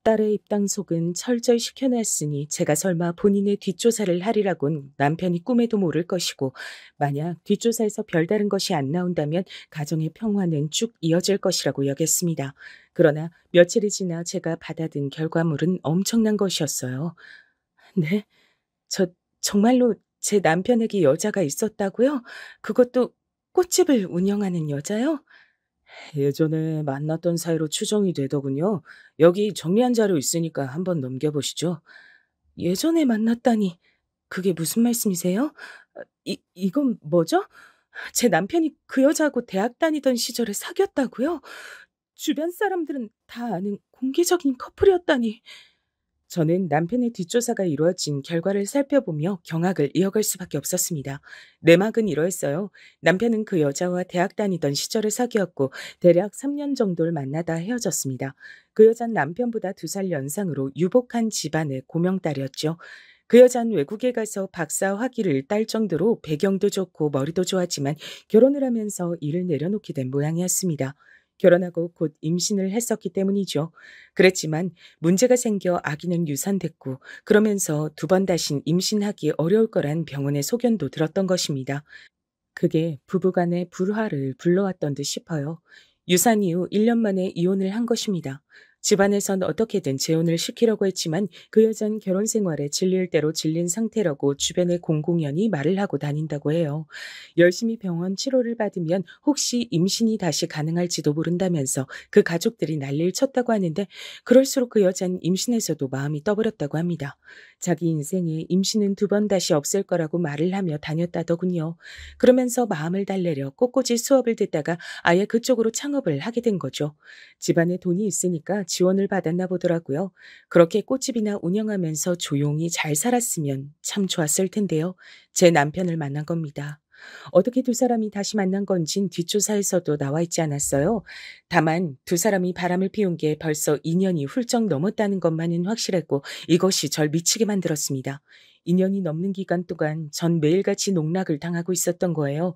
딸의 입당속은 철저히 시켜놨으니 제가 설마 본인의 뒷조사를 하리라곤 남편이 꿈에도 모를 것이고 만약 뒷조사에서 별다른 것이 안 나온다면 가정의 평화는 쭉 이어질 것이라고 여겼습니다. 그러나 며칠이 지나 제가 받아든 결과물은 엄청난 것이었어요. 네? 저 정말로 제 남편에게 여자가 있었다고요? 그것도 꽃집을 운영하는 여자요? 예전에 만났던 사이로 추정이 되더군요. 여기 정리한 자료 있으니까 한번 넘겨보시죠. 예전에 만났다니, 그게 무슨 말씀이세요? 이건 뭐죠? 제 남편이 그 여자하고 대학 다니던 시절에 사귀었다고요? 주변 사람들은 다 아는 공개적인 커플이었다니. 저는 남편의 뒷조사가 이루어진 결과를 살펴보며 경악을 이어갈 수밖에 없었습니다. 내막은 이러했어요. 남편은 그 여자와 대학 다니던 시절을 사귀었고 대략 3년 정도를 만나다 헤어졌습니다. 그 여자는 남편보다 2살 연상으로 유복한 집안의 고명딸이었죠. 그 여자는 외국에 가서 박사 학위를 딸 정도로 배경도 좋고 머리도 좋았지만 결혼을 하면서 일을 내려놓게 된 모양이었습니다. 결혼하고 곧 임신을 했었기 때문이죠. 그랬지만 문제가 생겨 아기는 유산됐고 그러면서 2번 다신 임신하기 어려울 거란 병원의 소견도 들었던 것입니다. 그게 부부간의 불화를 불러왔던 듯 싶어요. 유산 이후 1년 만에 이혼을 한 것입니다. 집안에선 어떻게든 재혼을 시키려고 했지만 그 여자는 결혼 생활에 질릴 대로 질린 상태라고 주변의 공공연히 말을 하고 다닌다고 해요. 열심히 병원 치료를 받으면 혹시 임신이 다시 가능할지도 모른다면서 그 가족들이 난리를 쳤다고 하는데 그럴수록 그 여자는 임신에서도 마음이 떠버렸다고 합니다. 자기 인생에 임신은 2번 다시 없을 거라고 말을 하며 다녔다더군요. 그러면서 마음을 달래려 꼿꼿이 수업을 듣다가 아예 그쪽으로 창업을 하게 된 거죠. 집안에 돈이 있으니까 지원을 받았나 보더라고요. 그렇게 꽃집이나 운영하면서 조용히 잘 살았으면 참 좋았을 텐데요. 제 남편을 만난 겁니다. 어떻게 2사람이 다시 만난 건진 뒷조사에서도 나와 있지 않았어요. 다만 2사람이 바람을 피운 게 벌써 2년이 훌쩍 넘었다는 것만은 확실했고 이것이 절 미치게 만들었습니다. 2년이 넘는 기간 동안 전 매일같이 농락을 당하고 있었던 거예요.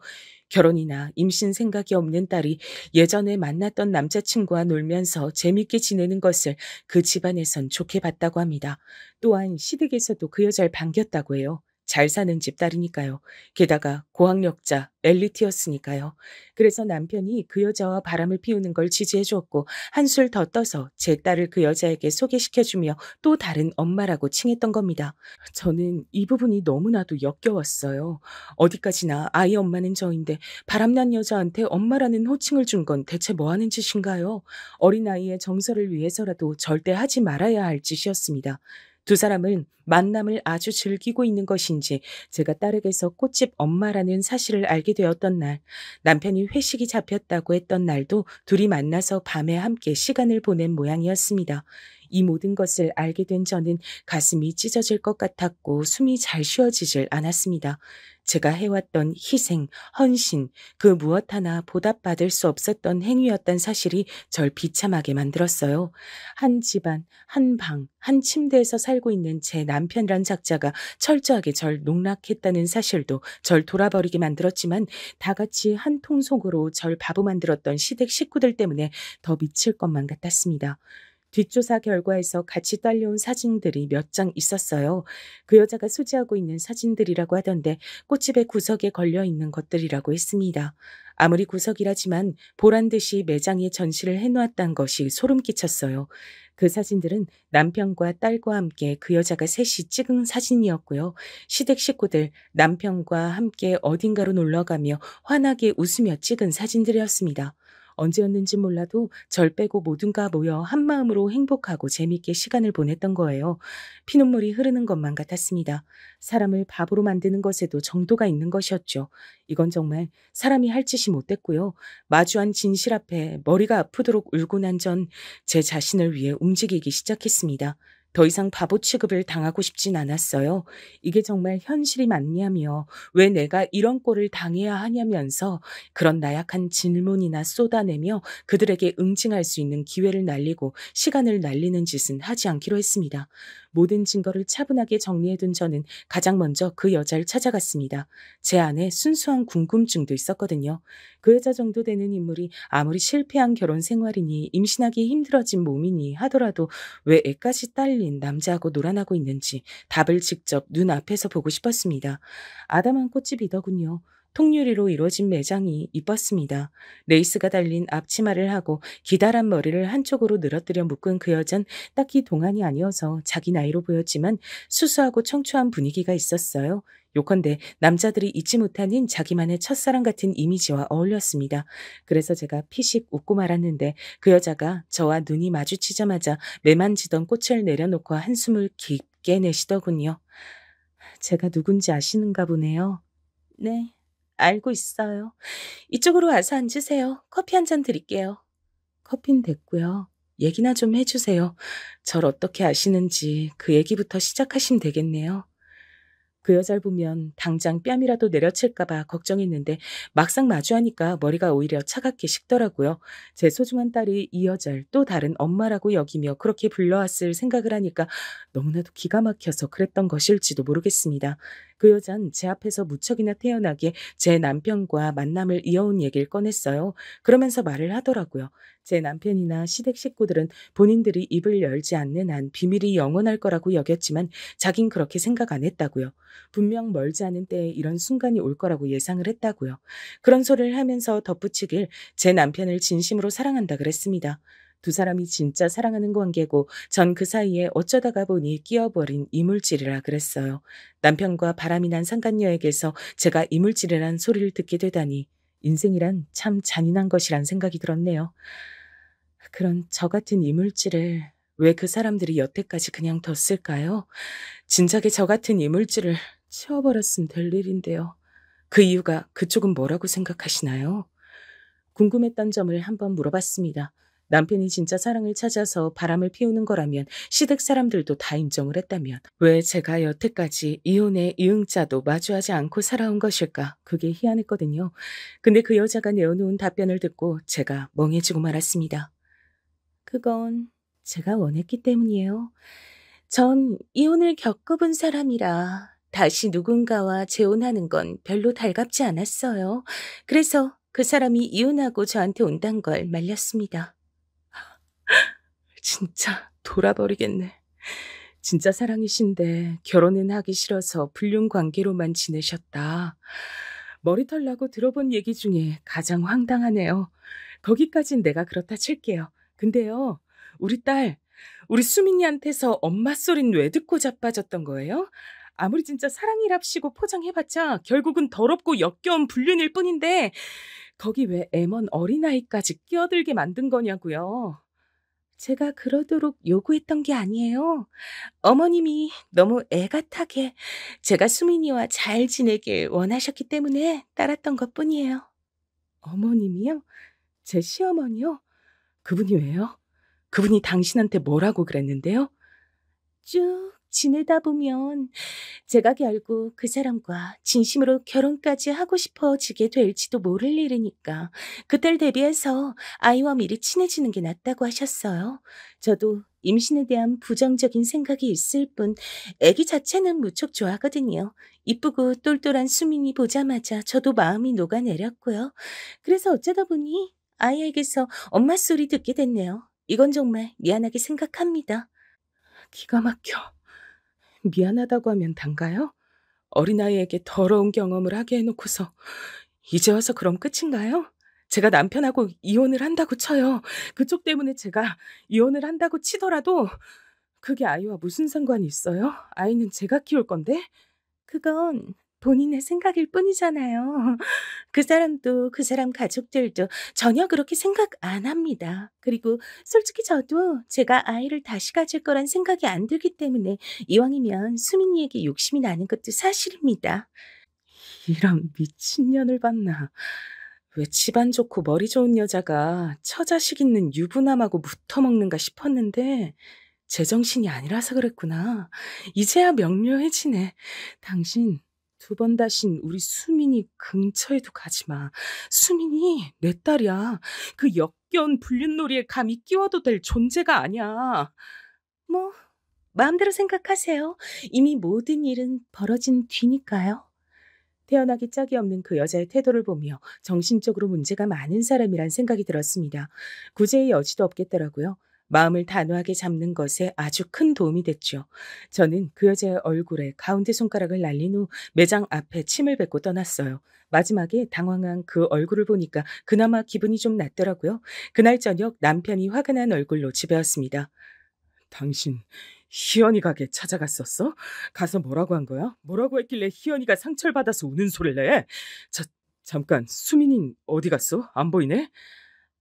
결혼이나 임신 생각이 없는 딸이 예전에 만났던 남자친구와 놀면서 재밌게 지내는 것을 그 집안에선 좋게 봤다고 합니다. 또한 시댁에서도 그 여자를 반겼다고 해요. 잘 사는 집 딸이니까요. 게다가 고학력자, 엘리트였으니까요. 그래서 남편이 그 여자와 바람을 피우는 걸 지지해 주었고 한술 더 떠서 제 딸을 그 여자에게 소개시켜주며 또 다른 엄마라고 칭했던 겁니다. 저는 이 부분이 너무나도 역겨웠어요. 어디까지나 아이 엄마는 저인데 바람난 여자한테 엄마라는 호칭을 준 건 대체 뭐 하는 짓인가요? 어린아이의 정서를 위해서라도 절대 하지 말아야 할 짓이었습니다. 두 사람은 만남을 아주 즐기고 있는 것인지 제가 딸에게서 꽃집 엄마라는 사실을 알게 되었던 날, 남편이 회식이 잡혔다고 했던 날도 둘이 만나서 밤에 함께 시간을 보낸 모양이었습니다. 이 모든 것을 알게 된 저는 가슴이 찢어질 것 같았고 숨이 잘 쉬어지질 않았습니다. 제가 해왔던 희생, 헌신, 그 무엇 하나 보답받을 수 없었던 행위였던 사실이 절 비참하게 만들었어요. 한 집안, 한 방, 한 침대에서 살고 있는 제 남편이란 작자가 철저하게 절 농락했다는 사실도 절 돌아버리게 만들었지만 다 같이 한 통속으로 절 바보 만들었던 시댁 식구들 때문에 더 미칠 것만 같았습니다. 뒷조사 결과에서 같이 딸려온 사진들이 몇 장 있었어요. 그 여자가 소지하고 있는 사진들이라고 하던데 꽃집의 구석에 걸려 있는 것들이라고 했습니다. 아무리 구석이라지만 보란 듯이 매장에 전시를 해놓았다는 것이 소름 끼쳤어요. 그 사진들은 남편과 딸과 함께 그 여자가 셋이 찍은 사진이었고요. 시댁 식구들 남편과 함께 어딘가로 놀러가며 환하게 웃으며 찍은 사진들이었습니다. 언제였는지 몰라도 절 빼고 모두가 모여 한마음으로 행복하고 재미있게 시간을 보냈던 거예요. 피눈물이 흐르는 것만 같았습니다. 사람을 바보로 만드는 것에도 정도가 있는 것이었죠. 이건 정말 사람이 할 짓이 못됐고요. 마주한 진실 앞에 머리가 아프도록 울고 난 전 제 자신을 위해 움직이기 시작했습니다. 더 이상 바보 취급을 당하고 싶진 않았어요. 이게 정말 현실이 맞냐며 왜 내가 이런 꼴을 당해야 하냐면서 그런 나약한 질문이나 쏟아내며 그들에게 응징할 수 있는 기회를 날리고 시간을 날리는 짓은 하지 않기로 했습니다. 모든 증거를 차분하게 정리해둔 저는 가장 먼저 그 여자를 찾아갔습니다. 제 안에 순수한 궁금증도 있었거든요. 그 여자 정도 되는 인물이 아무리 실패한 결혼 생활이니 임신하기 힘들어진 몸이니 하더라도 왜 애까지 딸린 남자하고 놀아나고 있는지 답을 직접 눈앞에서 보고 싶었습니다. 아담한 꽃집이더군요. 통유리로 이루어진 매장이 이뻤습니다. 레이스가 달린 앞치마를 하고 기다란 머리를 한쪽으로 늘어뜨려 묶은 그 여잔 딱히 동안이 아니어서 자기 나이로 보였지만 수수하고 청초한 분위기가 있었어요. 요컨대 남자들이 잊지 못하는 자기만의 첫사랑 같은 이미지와 어울렸습니다. 그래서 제가 피식 웃고 말았는데 그 여자가 저와 눈이 마주치자마자 매만지던 꽃을 내려놓고 한숨을 깊게 내쉬더군요. 제가 누군지 아시는가 보네요. 네, 알고 있어요. 이쪽으로 와서 앉으세요. 커피 한 잔 드릴게요. 커피는 됐고요. 얘기나 좀 해주세요. 절 어떻게 아시는지 그 얘기부터 시작하시면 되겠네요. 그 여자를 보면 당장 뺨이라도 내려칠까봐 걱정했는데 막상 마주하니까 머리가 오히려 차갑게 식더라고요. 제 소중한 딸이 이 여자를 또 다른 엄마라고 여기며 그렇게 불러왔을 생각을 하니까 너무나도 기가 막혀서 그랬던 것일지도 모르겠습니다. 그 여잔 제 앞에서 무척이나 태연하게 제 남편과 만남을 이어온 얘기를 꺼냈어요. 그러면서 말을 하더라고요. 제 남편이나 시댁 식구들은 본인들이 입을 열지 않는 한 비밀이 영원할 거라고 여겼지만 자긴 그렇게 생각 안 했다고요. 분명 멀지 않은 때에 이런 순간이 올 거라고 예상을 했다고요. 그런 소리를 하면서 덧붙이길 제 남편을 진심으로 사랑한다 그랬습니다. 두 사람이 진짜 사랑하는 관계고 전 그 사이에 어쩌다가 보니 끼어버린 이물질이라 그랬어요. 남편과 바람이 난 상간녀에게서 제가 이물질이란 소리를 듣게 되다니 인생이란 참 잔인한 것이란 생각이 들었네요. 그런 저 같은 이물질을 왜 그 사람들이 여태까지 그냥 뒀을까요? 진작에 저 같은 이물질을 치워버렸으면 될 일인데요. 그 이유가 그쪽은 뭐라고 생각하시나요? 궁금했던 점을 한번 물어봤습니다. 남편이 진짜 사랑을 찾아서 바람을 피우는 거라면 시댁 사람들도 다 인정을 했다면 왜 제가 여태까지 이혼의 이응자도 마주하지 않고 살아온 것일까? 그게 희한했거든요. 근데 그 여자가 내어놓은 답변을 듣고 제가 멍해지고 말았습니다. 그건 제가 원했기 때문이에요. 전 이혼을 겪어본 사람이라 다시 누군가와 재혼하는 건 별로 달갑지 않았어요. 그래서 그 사람이 이혼하고 저한테 온단 걸 말렸습니다. 진짜 돌아버리겠네. 진짜 사랑이신데 결혼은 하기 싫어서 불륜 관계로만 지내셨다. 머리털 나고 들어본 얘기 중에 가장 황당하네요. 거기까진 내가 그렇다 칠게요. 근데요, 우리 수민이한테서 엄마 소린 왜 듣고 자빠졌던 거예요? 아무리 진짜 사랑이랍시고 포장해봤자 결국은 더럽고 역겨운 불륜일 뿐인데 거기 왜 애먼 어린아이까지 끼어들게 만든 거냐고요. 제가 그러도록 요구했던 게 아니에요. 어머님이 너무 애같하게 제가 수민이와 잘 지내길 원하셨기 때문에 따랐던 것뿐이에요. 어머님이요? 제 시어머니요? 그분이 왜요? 그분이 당신한테 뭐라고 그랬는데요? 쭉 지내다 보면 제가 결국 그 사람과 진심으로 결혼까지 하고 싶어지게 될지도 모를 일이니까 그때를 대비해서 아이와 미리 친해지는 게 낫다고 하셨어요. 저도 임신에 대한 부정적인 생각이 있을 뿐 아기 자체는 무척 좋아하거든요. 이쁘고 똘똘한 수민이 보자마자 저도 마음이 녹아내렸고요. 그래서 어쩌다 보니 아이에게서 엄마 소리 듣게 됐네요. 이건 정말 미안하게 생각합니다. 기가 막혀. 미안하다고 하면 단가요? 어린아이에게 더러운 경험을 하게 해놓고서 이제 와서 그럼 끝인가요? 제가 남편하고 이혼을 한다고 쳐요. 그쪽 때문에 제가 이혼을 한다고 치더라도 그게 아이와 무슨 상관이 있어요? 아이는 제가 키울 건데? 그건 본인의 생각일 뿐이잖아요. 그 사람도 그 사람 가족들도 전혀 그렇게 생각 안 합니다. 그리고 솔직히 저도 제가 아이를 다시 가질 거란 생각이 안 들기 때문에 이왕이면 수민이에게 욕심이 나는 것도 사실입니다. 이런 미친년을 봤나. 왜 집안 좋고 머리 좋은 여자가 처자식 있는 유부남하고 묻어먹는가 싶었는데 제정신이 아니라서 그랬구나. 이제야 명료해지네. 당신 두 번 다신 우리 수민이 근처에도 가지 마. 수민이 내 딸이야. 그 역겨운 불륜놀이에 감히 끼워도 될 존재가 아니야. 뭐 마음대로 생각하세요. 이미 모든 일은 벌어진 뒤니까요. 태어나기 짝이 없는 그 여자의 태도를 보며 정신적으로 문제가 많은 사람이란 생각이 들었습니다. 구제의 여지도 없겠더라고요. 마음을 단호하게 잡는 것에 아주 큰 도움이 됐죠. 저는 그 여자의 얼굴에 가운데 손가락을 날린 후 매장 앞에 침을 뱉고 떠났어요. 마지막에 당황한 그 얼굴을 보니까 그나마 기분이 좀 낫더라고요. 그날 저녁 남편이 화가 난 얼굴로 집에 왔습니다. 당신 희연이 가게 찾아갔었어? 가서 뭐라고 한 거야? 뭐라고 했길래 희연이가 상처를 받아서 우는 소리를 내? 잠깐, 수민이 어디 갔어? 안 보이네?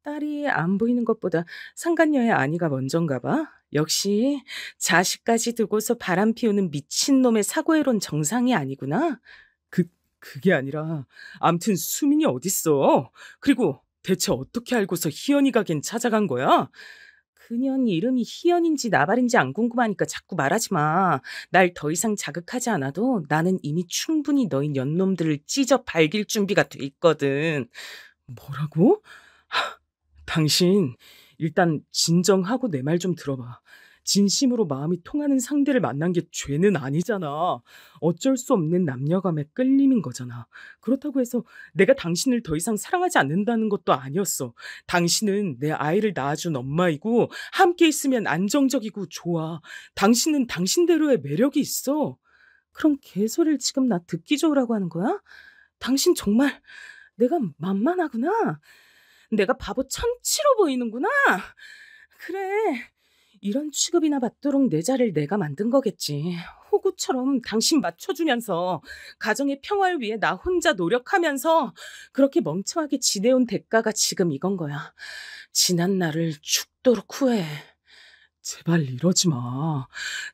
딸이 안 보이는 것보다 상간녀의 아니가 먼저인가 봐. 역시 자식까지 두고서 바람 피우는 미친놈의 사고해론 정상이 아니구나. 그게 아니라 암튼 수민이 어딨어? 그리고 대체 어떻게 알고서 희연이 가긴 찾아간 거야? 그년 이름이 희연인지 나발인지 안 궁금하니까 자꾸 말하지 마. 날 더 이상 자극하지 않아도 나는 이미 충분히 너희 년놈들을 찢어 발길 준비가 돼 있거든. 뭐라고? 당신 일단 진정하고 내 말 좀 들어봐. 진심으로 마음이 통하는 상대를 만난 게 죄는 아니잖아. 어쩔 수 없는 남녀감의 끌림인 거잖아. 그렇다고 해서 내가 당신을 더 이상 사랑하지 않는다는 것도 아니었어. 당신은 내 아이를 낳아준 엄마이고 함께 있으면 안정적이고 좋아. 당신은 당신대로의 매력이 있어. 그럼 개소리를 지금 나 듣기 좋으라고 하는 거야? 당신 정말 내가 만만하구나. 내가 바보 천치로 보이는구나. 그래. 이런 취급이나 받도록 내 자리를 내가 만든 거겠지. 호구처럼 당신 맞춰주면서 가정의 평화를 위해 나 혼자 노력하면서 그렇게 멍청하게 지내온 대가가 지금 이건 거야. 지난 날을 죽도록 후회해. 제발 이러지 마.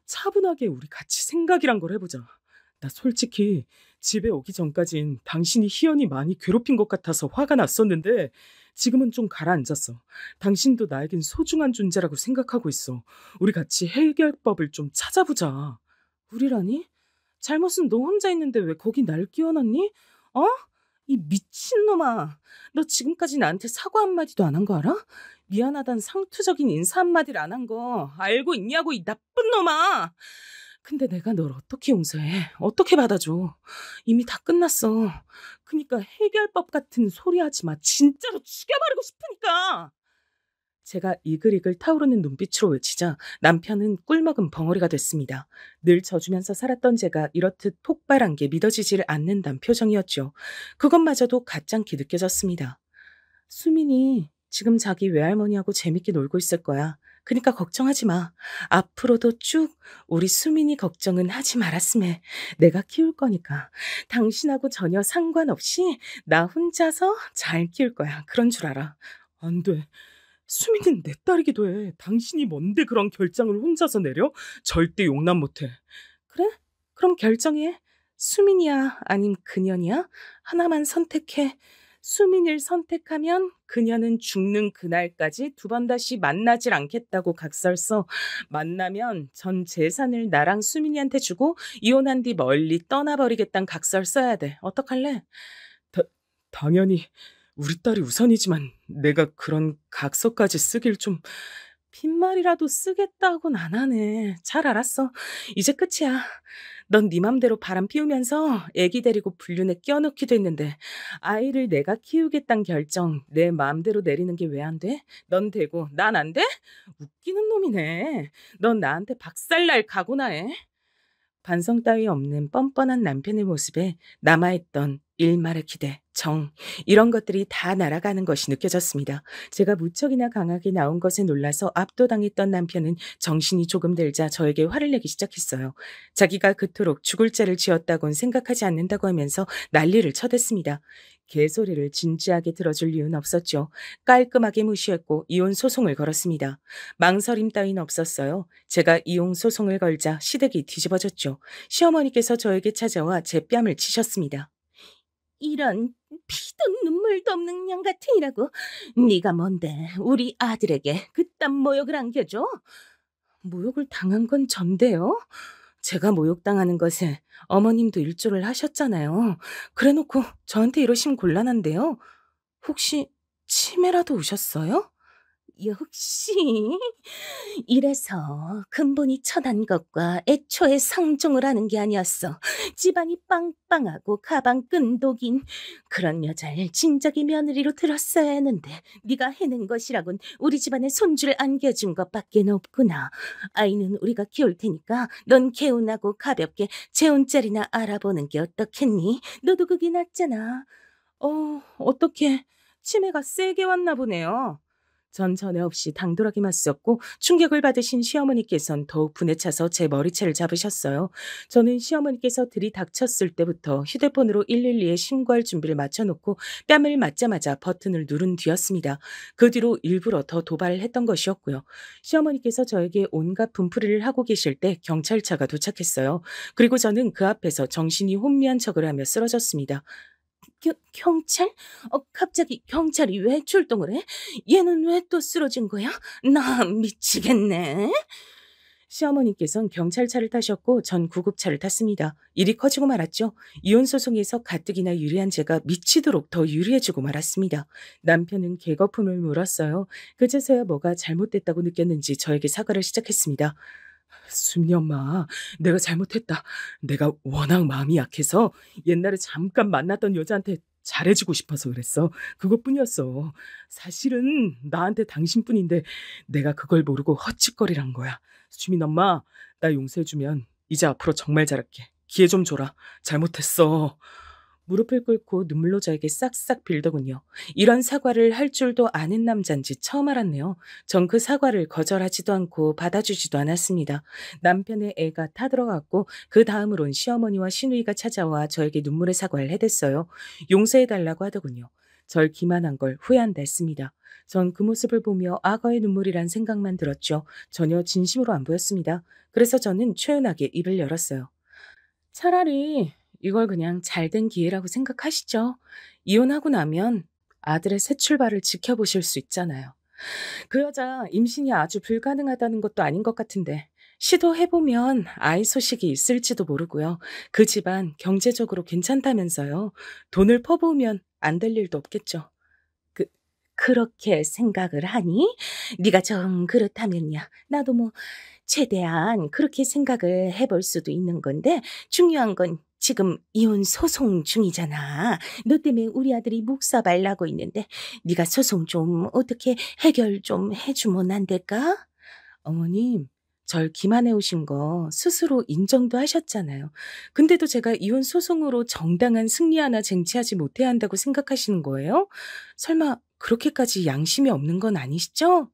차분하게 우리 같이 생각이란 걸 해보자. 나 솔직히 집에 오기 전까진 당신이 희연이 많이 괴롭힌 것 같아서 화가 났었는데 지금은 좀 가라앉았어. 당신도 나에겐 소중한 존재라고 생각하고 있어. 우리 같이 해결법을 좀 찾아보자. 우리라니? 잘못은 너 혼자 있는데 왜 거기 날 끼워놨니? 어? 이 미친놈아. 너 지금까지 나한테 사과 한마디도 안 한 거 알아? 미안하단 상투적인 인사 한마디를 안 한 거 알고 있냐고, 이 나쁜 놈아. 근데 내가 널 어떻게 용서해? 어떻게 받아줘? 이미 다 끝났어. 그니까 해결법 같은 소리 하지 마. 진짜로 죽여버리고 싶으니까. 제가 이글이글 타오르는 눈빛으로 외치자 남편은 꿀먹은 벙어리가 됐습니다. 늘 져주면서 살았던 제가 이렇듯 폭발한 게 믿어지질 않는다는 표정이었죠. 그것마저도 가짱키 느껴졌습니다. 수민이 지금 자기 외할머니하고 재밌게 놀고 있을 거야. 그러니까 걱정하지 마. 앞으로도 쭉 우리 수민이 걱정은 하지 말았음에. 내가 키울 거니까. 당신하고 전혀 상관없이 나 혼자서 잘 키울 거야. 그런 줄 알아. 안 돼. 수민은 내 딸이기도 해. 당신이 뭔데 그런 결정을 혼자서 내려? 절대 용납 못해. 그래? 그럼 결정해. 수민이야? 아님 그년이야? 하나만 선택해. 수민을 선택하면 그녀는 죽는 그날까지 두 번 다시 만나질 않겠다고 각설써. 만나면 전 재산을 나랑 수민이한테 주고 이혼한 뒤 멀리 떠나버리겠다는 각설 써야 돼. 어떡할래? 당연히 우리 딸이 우선이지만 내가 그런 각서까지 쓰길 좀... 빈말이라도 쓰겠다고는 안 하네. 잘 알았어. 이제 끝이야. 넌 네 맘대로 바람 피우면서 애기 데리고 불륜에 껴넣기도 했는데 아이를 내가 키우겠다는 결정 내 마음대로 내리는 게 왜 안 돼? 넌 되고 난 안 돼? 웃기는 놈이네. 넌 나한테 박살날 각오나 해. 반성 따위 없는 뻔뻔한 남편의 모습에 남아있던 일말의 기대, 정 이런 것들이 다 날아가는 것이 느껴졌습니다. 제가 무척이나 강하게 나온 것에 놀라서 압도당했던 남편은 정신이 조금 들자 저에게 화를 내기 시작했어요. 자기가 그토록 죽을 죄를 지었다곤 생각하지 않는다고 하면서 난리를 쳐댔습니다. 개소리를 진지하게 들어줄 이유는 없었죠. 깔끔하게 무시했고 이혼 소송을 걸었습니다. 망설임 따윈 없었어요. 제가 이혼 소송을 걸자 시댁이 뒤집어졌죠. 시어머니께서 저에게 찾아와 제 뺨을 치셨습니다. 이런 피도 눈물도 없는 년 같으니라고. 네가 뭔데 우리 아들에게 그딴 모욕을 안겨줘? 모욕을 당한 건 전데요. 제가 모욕당하는 것에 어머님도 일조를 하셨잖아요. 그래놓고 저한테 이러시면 곤란한데요. 혹시 치매라도 오셨어요? 역시 이래서 근본이 처단 것과 애초에 상종을 하는 게 아니었어. 집안이 빵빵하고 가방 끈독인 그런 여자를 진작에 며느리로 들었어야 했는데 네가 해낸 것이라곤 우리 집안에 손주를 안겨준 것밖에 없구나. 아이는 우리가 키울 테니까 넌 개운하고 가볍게 재혼자리나 알아보는 게 어떻겠니? 너도 그게 낫잖아. 어떻게 치매가 세게 왔나 보네요. 전 전에 없이 당돌하게 맞섰고 충격을 받으신 시어머니께선 더욱 분에 차서 제 머리채를 잡으셨어요. 저는 시어머니께서 들이닥쳤을 때부터 휴대폰으로 112에 신고할 준비를 마쳐놓고 뺨을 맞자마자 버튼을 누른 뒤였습니다. 그 뒤로 일부러 더 도발을 했던 것이었고요. 시어머니께서 저에게 온갖 분풀이를 하고 계실 때 경찰차가 도착했어요. 그리고 저는 그 앞에서 정신이 혼미한 척을 하며 쓰러졌습니다. 경찰? 갑자기 경찰이 왜 출동을 해? 얘는 왜 또 쓰러진 거야? 나 미치겠네. 시어머니께서는 경찰차를 타셨고 전 구급차를 탔습니다. 일이 커지고 말았죠. 이혼 소송에서 가뜩이나 유리한 제가 미치도록 더 유리해지고 말았습니다. 남편은 개거품을 물었어요. 그제서야 뭐가 잘못됐다고 느꼈는지 저에게 사과를 시작했습니다. 수민이 엄마, 내가 잘못했다. 내가 워낙 마음이 약해서 옛날에 잠깐 만났던 여자한테 잘해주고 싶어서 그랬어. 그것뿐이었어. 사실은 나한테 당신뿐인데 내가 그걸 모르고 헛짓거리란 거야. 수민 엄마, 나 용서해주면 이제 앞으로 정말 잘할게. 기회 좀 줘라. 잘못했어. 무릎을 꿇고 눈물로 저에게 싹싹 빌더군요. 이런 사과를 할 줄도 아는 남잔지 처음 알았네요. 전 그 사과를 거절하지도 않고 받아주지도 않았습니다. 남편의 애가 타들어갔고 그 다음으론 시어머니와 시누이가 찾아와 저에게 눈물의 사과를 해댔어요. 용서해달라고 하더군요. 절 기만한 걸 후회한다 했습니다. 전 그 모습을 보며 악어의 눈물이란 생각만 들었죠. 전혀 진심으로 안 보였습니다. 그래서 저는 초연하게 입을 열었어요. 차라리 이걸 그냥 잘된 기회라고 생각하시죠. 이혼하고 나면 아들의 새 출발을 지켜보실 수 있잖아요. 그 여자 임신이 아주 불가능하다는 것도 아닌 것 같은데 시도해보면 아이 소식이 있을지도 모르고요. 그 집안 경제적으로 괜찮다면서요. 돈을 퍼부으면 안 될 일도 없겠죠. 그렇게 생각을 하니? 네가 정 그렇다면야 나도 최대한 그렇게 생각을 해볼 수도 있는 건데 중요한 건 지금 이혼 소송 중이잖아. 너 때문에 우리 아들이 묵사발 나고 있는데 네가 소송 좀 어떻게 해결 좀 해주면 안 될까? 어머님, 절 기만해 오신 거 스스로 인정도 하셨잖아요. 근데도 제가 이혼 소송으로 정당한 승리 하나 쟁취하지 못해야 한다고 생각하시는 거예요? 설마 그렇게까지 양심이 없는 건 아니시죠?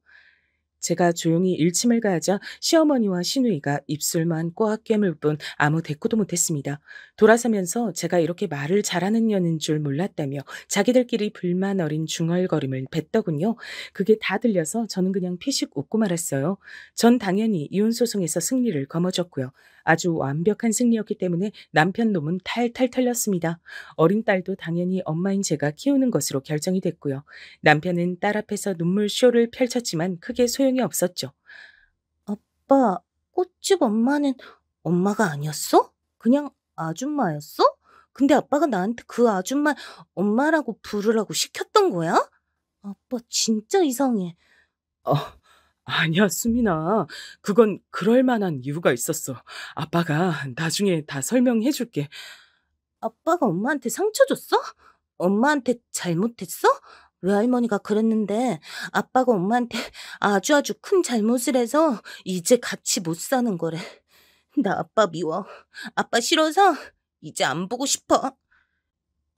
제가 조용히 일침을 가하자 시어머니와 시누이가 입술만 꽉 깨물 뿐 아무 대꾸도 못했습니다. 돌아서면서 제가 이렇게 말을 잘하는 년인 줄 몰랐다며 자기들끼리 불만 어린 중얼거림을 뱉더군요. 그게 다 들려서 저는 그냥 피식 웃고 말았어요. 전 당연히 이혼소송에서 승리를 거머쥐었고요. 아주 완벽한 승리였기 때문에 남편 놈은 탈탈 털렸습니다. 어린 딸도 당연히 엄마인 제가 키우는 것으로 결정이 됐고요. 남편은 딸 앞에서 눈물쇼를 펼쳤지만 크게 소용이 없었죠. 아빠, 꽃집 엄마는 엄마가 아니었어? 그냥 아줌마였어? 근데 아빠가 나한테 그 아줌마 엄마라고 부르라고 시켰던 거야? 아빠 진짜 이상해. 어, 아니야, 수민아. 그건 그럴 만한 이유가 있었어. 아빠가 나중에 다 설명해 줄게. 아빠가 엄마한테 상처 줬어? 엄마한테 잘못했어? 외할머니가 그랬는데 아빠가 엄마한테 아주 큰 잘못을 해서 이제 같이 못 사는 거래. 나 아빠 미워. 아빠 싫어서 이제 안 보고 싶어.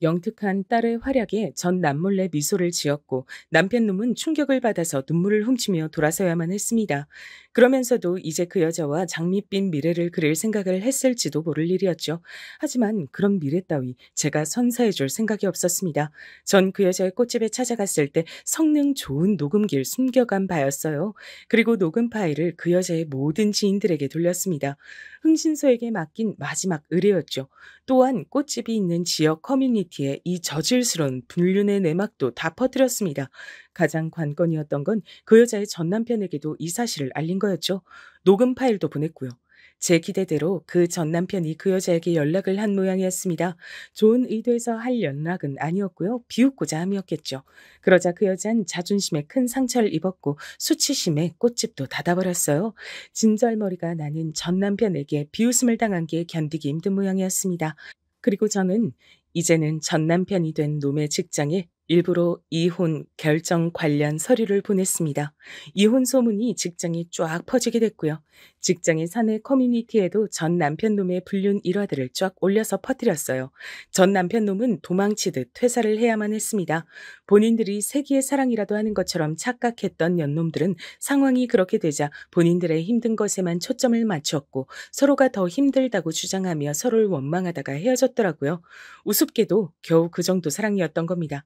영특한 딸의 활약에 전 남몰래 미소를 지었고 남편 놈은 충격을 받아서 눈물을 훔치며 돌아서야만 했습니다. 그러면서도 이제 그 여자와 장밋빛 미래를 그릴 생각을 했을지도 모를 일이었죠. 하지만 그런 미래 따위 제가 선사해 줄 생각이 없었습니다. 전 그 여자의 꽃집에 찾아갔을 때 성능 좋은 녹음기를 숨겨간 바였어요. 그리고 녹음 파일을 그 여자의 모든 지인들에게 돌렸습니다. 흥신소에게 맡긴 마지막 의뢰였죠. 또한 꽃집이 있는 지역 커뮤니티에 이 저질스러운 불륜의 내막도 다 퍼뜨렸습니다. 가장 관건이었던 건 그 여자의 전 남편에게도 이 사실을 알린 거였죠. 녹음 파일도 보냈고요. 제 기대대로 그 전 남편이 그 여자에게 연락을 한 모양이었습니다. 좋은 의도에서 할 연락은 아니었고요. 비웃고자 함이었겠죠. 그러자 그 여자는 자존심에 큰 상처를 입었고 수치심에 꽃집도 닫아버렸어요. 진절머리가 나는 전 남편에게 비웃음을 당한 게 견디기 힘든 모양이었습니다. 그리고 저는 이제는 전 남편이 된 놈의 직장에 일부러 이혼 결정 관련 서류를 보냈습니다. 이혼 소문이 직장에 쫙 퍼지게 됐고요. 직장의 사내 커뮤니티에도 전 남편 놈의 불륜 일화들을 쫙 올려서 퍼뜨렸어요. 전 남편 놈은 도망치듯 퇴사를 해야만 했습니다. 본인들이 세기의 사랑이라도 하는 것처럼 착각했던 연놈들은 상황이 그렇게 되자 본인들의 힘든 것에만 초점을 맞췄고 서로가 더 힘들다고 주장하며 서로를 원망하다가 헤어졌더라고요. 우습게도 겨우 그 정도 사랑이었던 겁니다.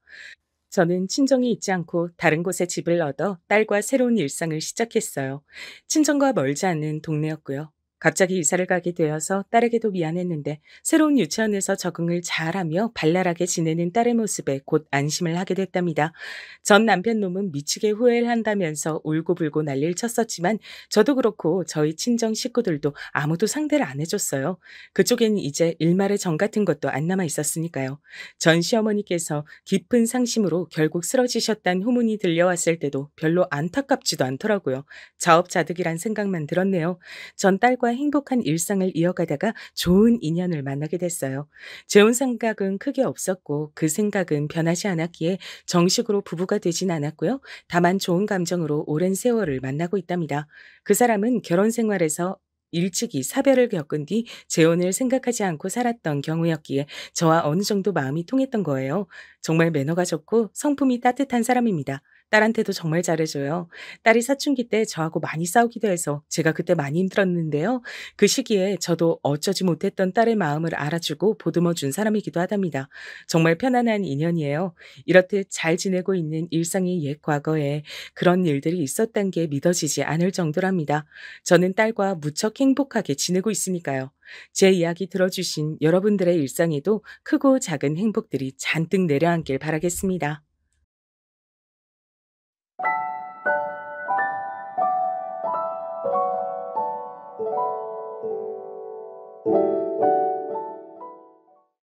저는 친정이 있지 않고 다른 곳에 집을 얻어 딸과 새로운 일상을 시작했어요. 친정과 멀지 않은 동네였고요. 갑자기 이사를 가게 되어서 딸에게도 미안했는데 새로운 유치원에서 적응을 잘하며 발랄하게 지내는 딸의 모습에 곧 안심을 하게 됐답니다. 전 남편 놈은 미치게 후회를 한다면서 울고불고 난리를 쳤었지만 저도 그렇고 저희 친정 식구들도 아무도 상대를 안 해줬어요. 그쪽에는 이제 일말의 정 같은 것도 안 남아 있었으니까요. 전 시어머니께서 깊은 상심으로 결국 쓰러지셨다는 후문이 들려왔을 때도 별로 안타깝지도 않더라고요. 자업자득이란 생각만 들었네요. 전 딸과 행복한 일상을 이어가다가 좋은 인연을 만나게 됐어요. 재혼 생각은 크게 없었고 그 생각은 변하지 않았기에 정식으로 부부가 되진 않았고요. 다만 좋은 감정으로 오랜 세월을 만나고 있답니다. 그 사람은 결혼 생활에서 일찍이 사별을 겪은 뒤 재혼을 생각하지 않고 살았던 경우였기에 저와 어느 정도 마음이 통했던 거예요. 정말 매너가 좋고 성품이 따뜻한 사람입니다. 딸한테도 정말 잘해줘요. 딸이 사춘기 때 저하고 많이 싸우기도 해서 제가 그때 많이 힘들었는데요. 그 시기에 저도 어쩌지 못했던 딸의 마음을 알아주고 보듬어준 사람이기도 하답니다. 정말 편안한 인연이에요. 이렇듯 잘 지내고 있는 일상의 옛 과거에 그런 일들이 있었단 게 믿어지지 않을 정도랍니다. 저는 딸과 무척 행복하게 지내고 있으니까요. 제 이야기 들어주신 여러분들의 일상에도 크고 작은 행복들이 잔뜩 내려앉길 바라겠습니다.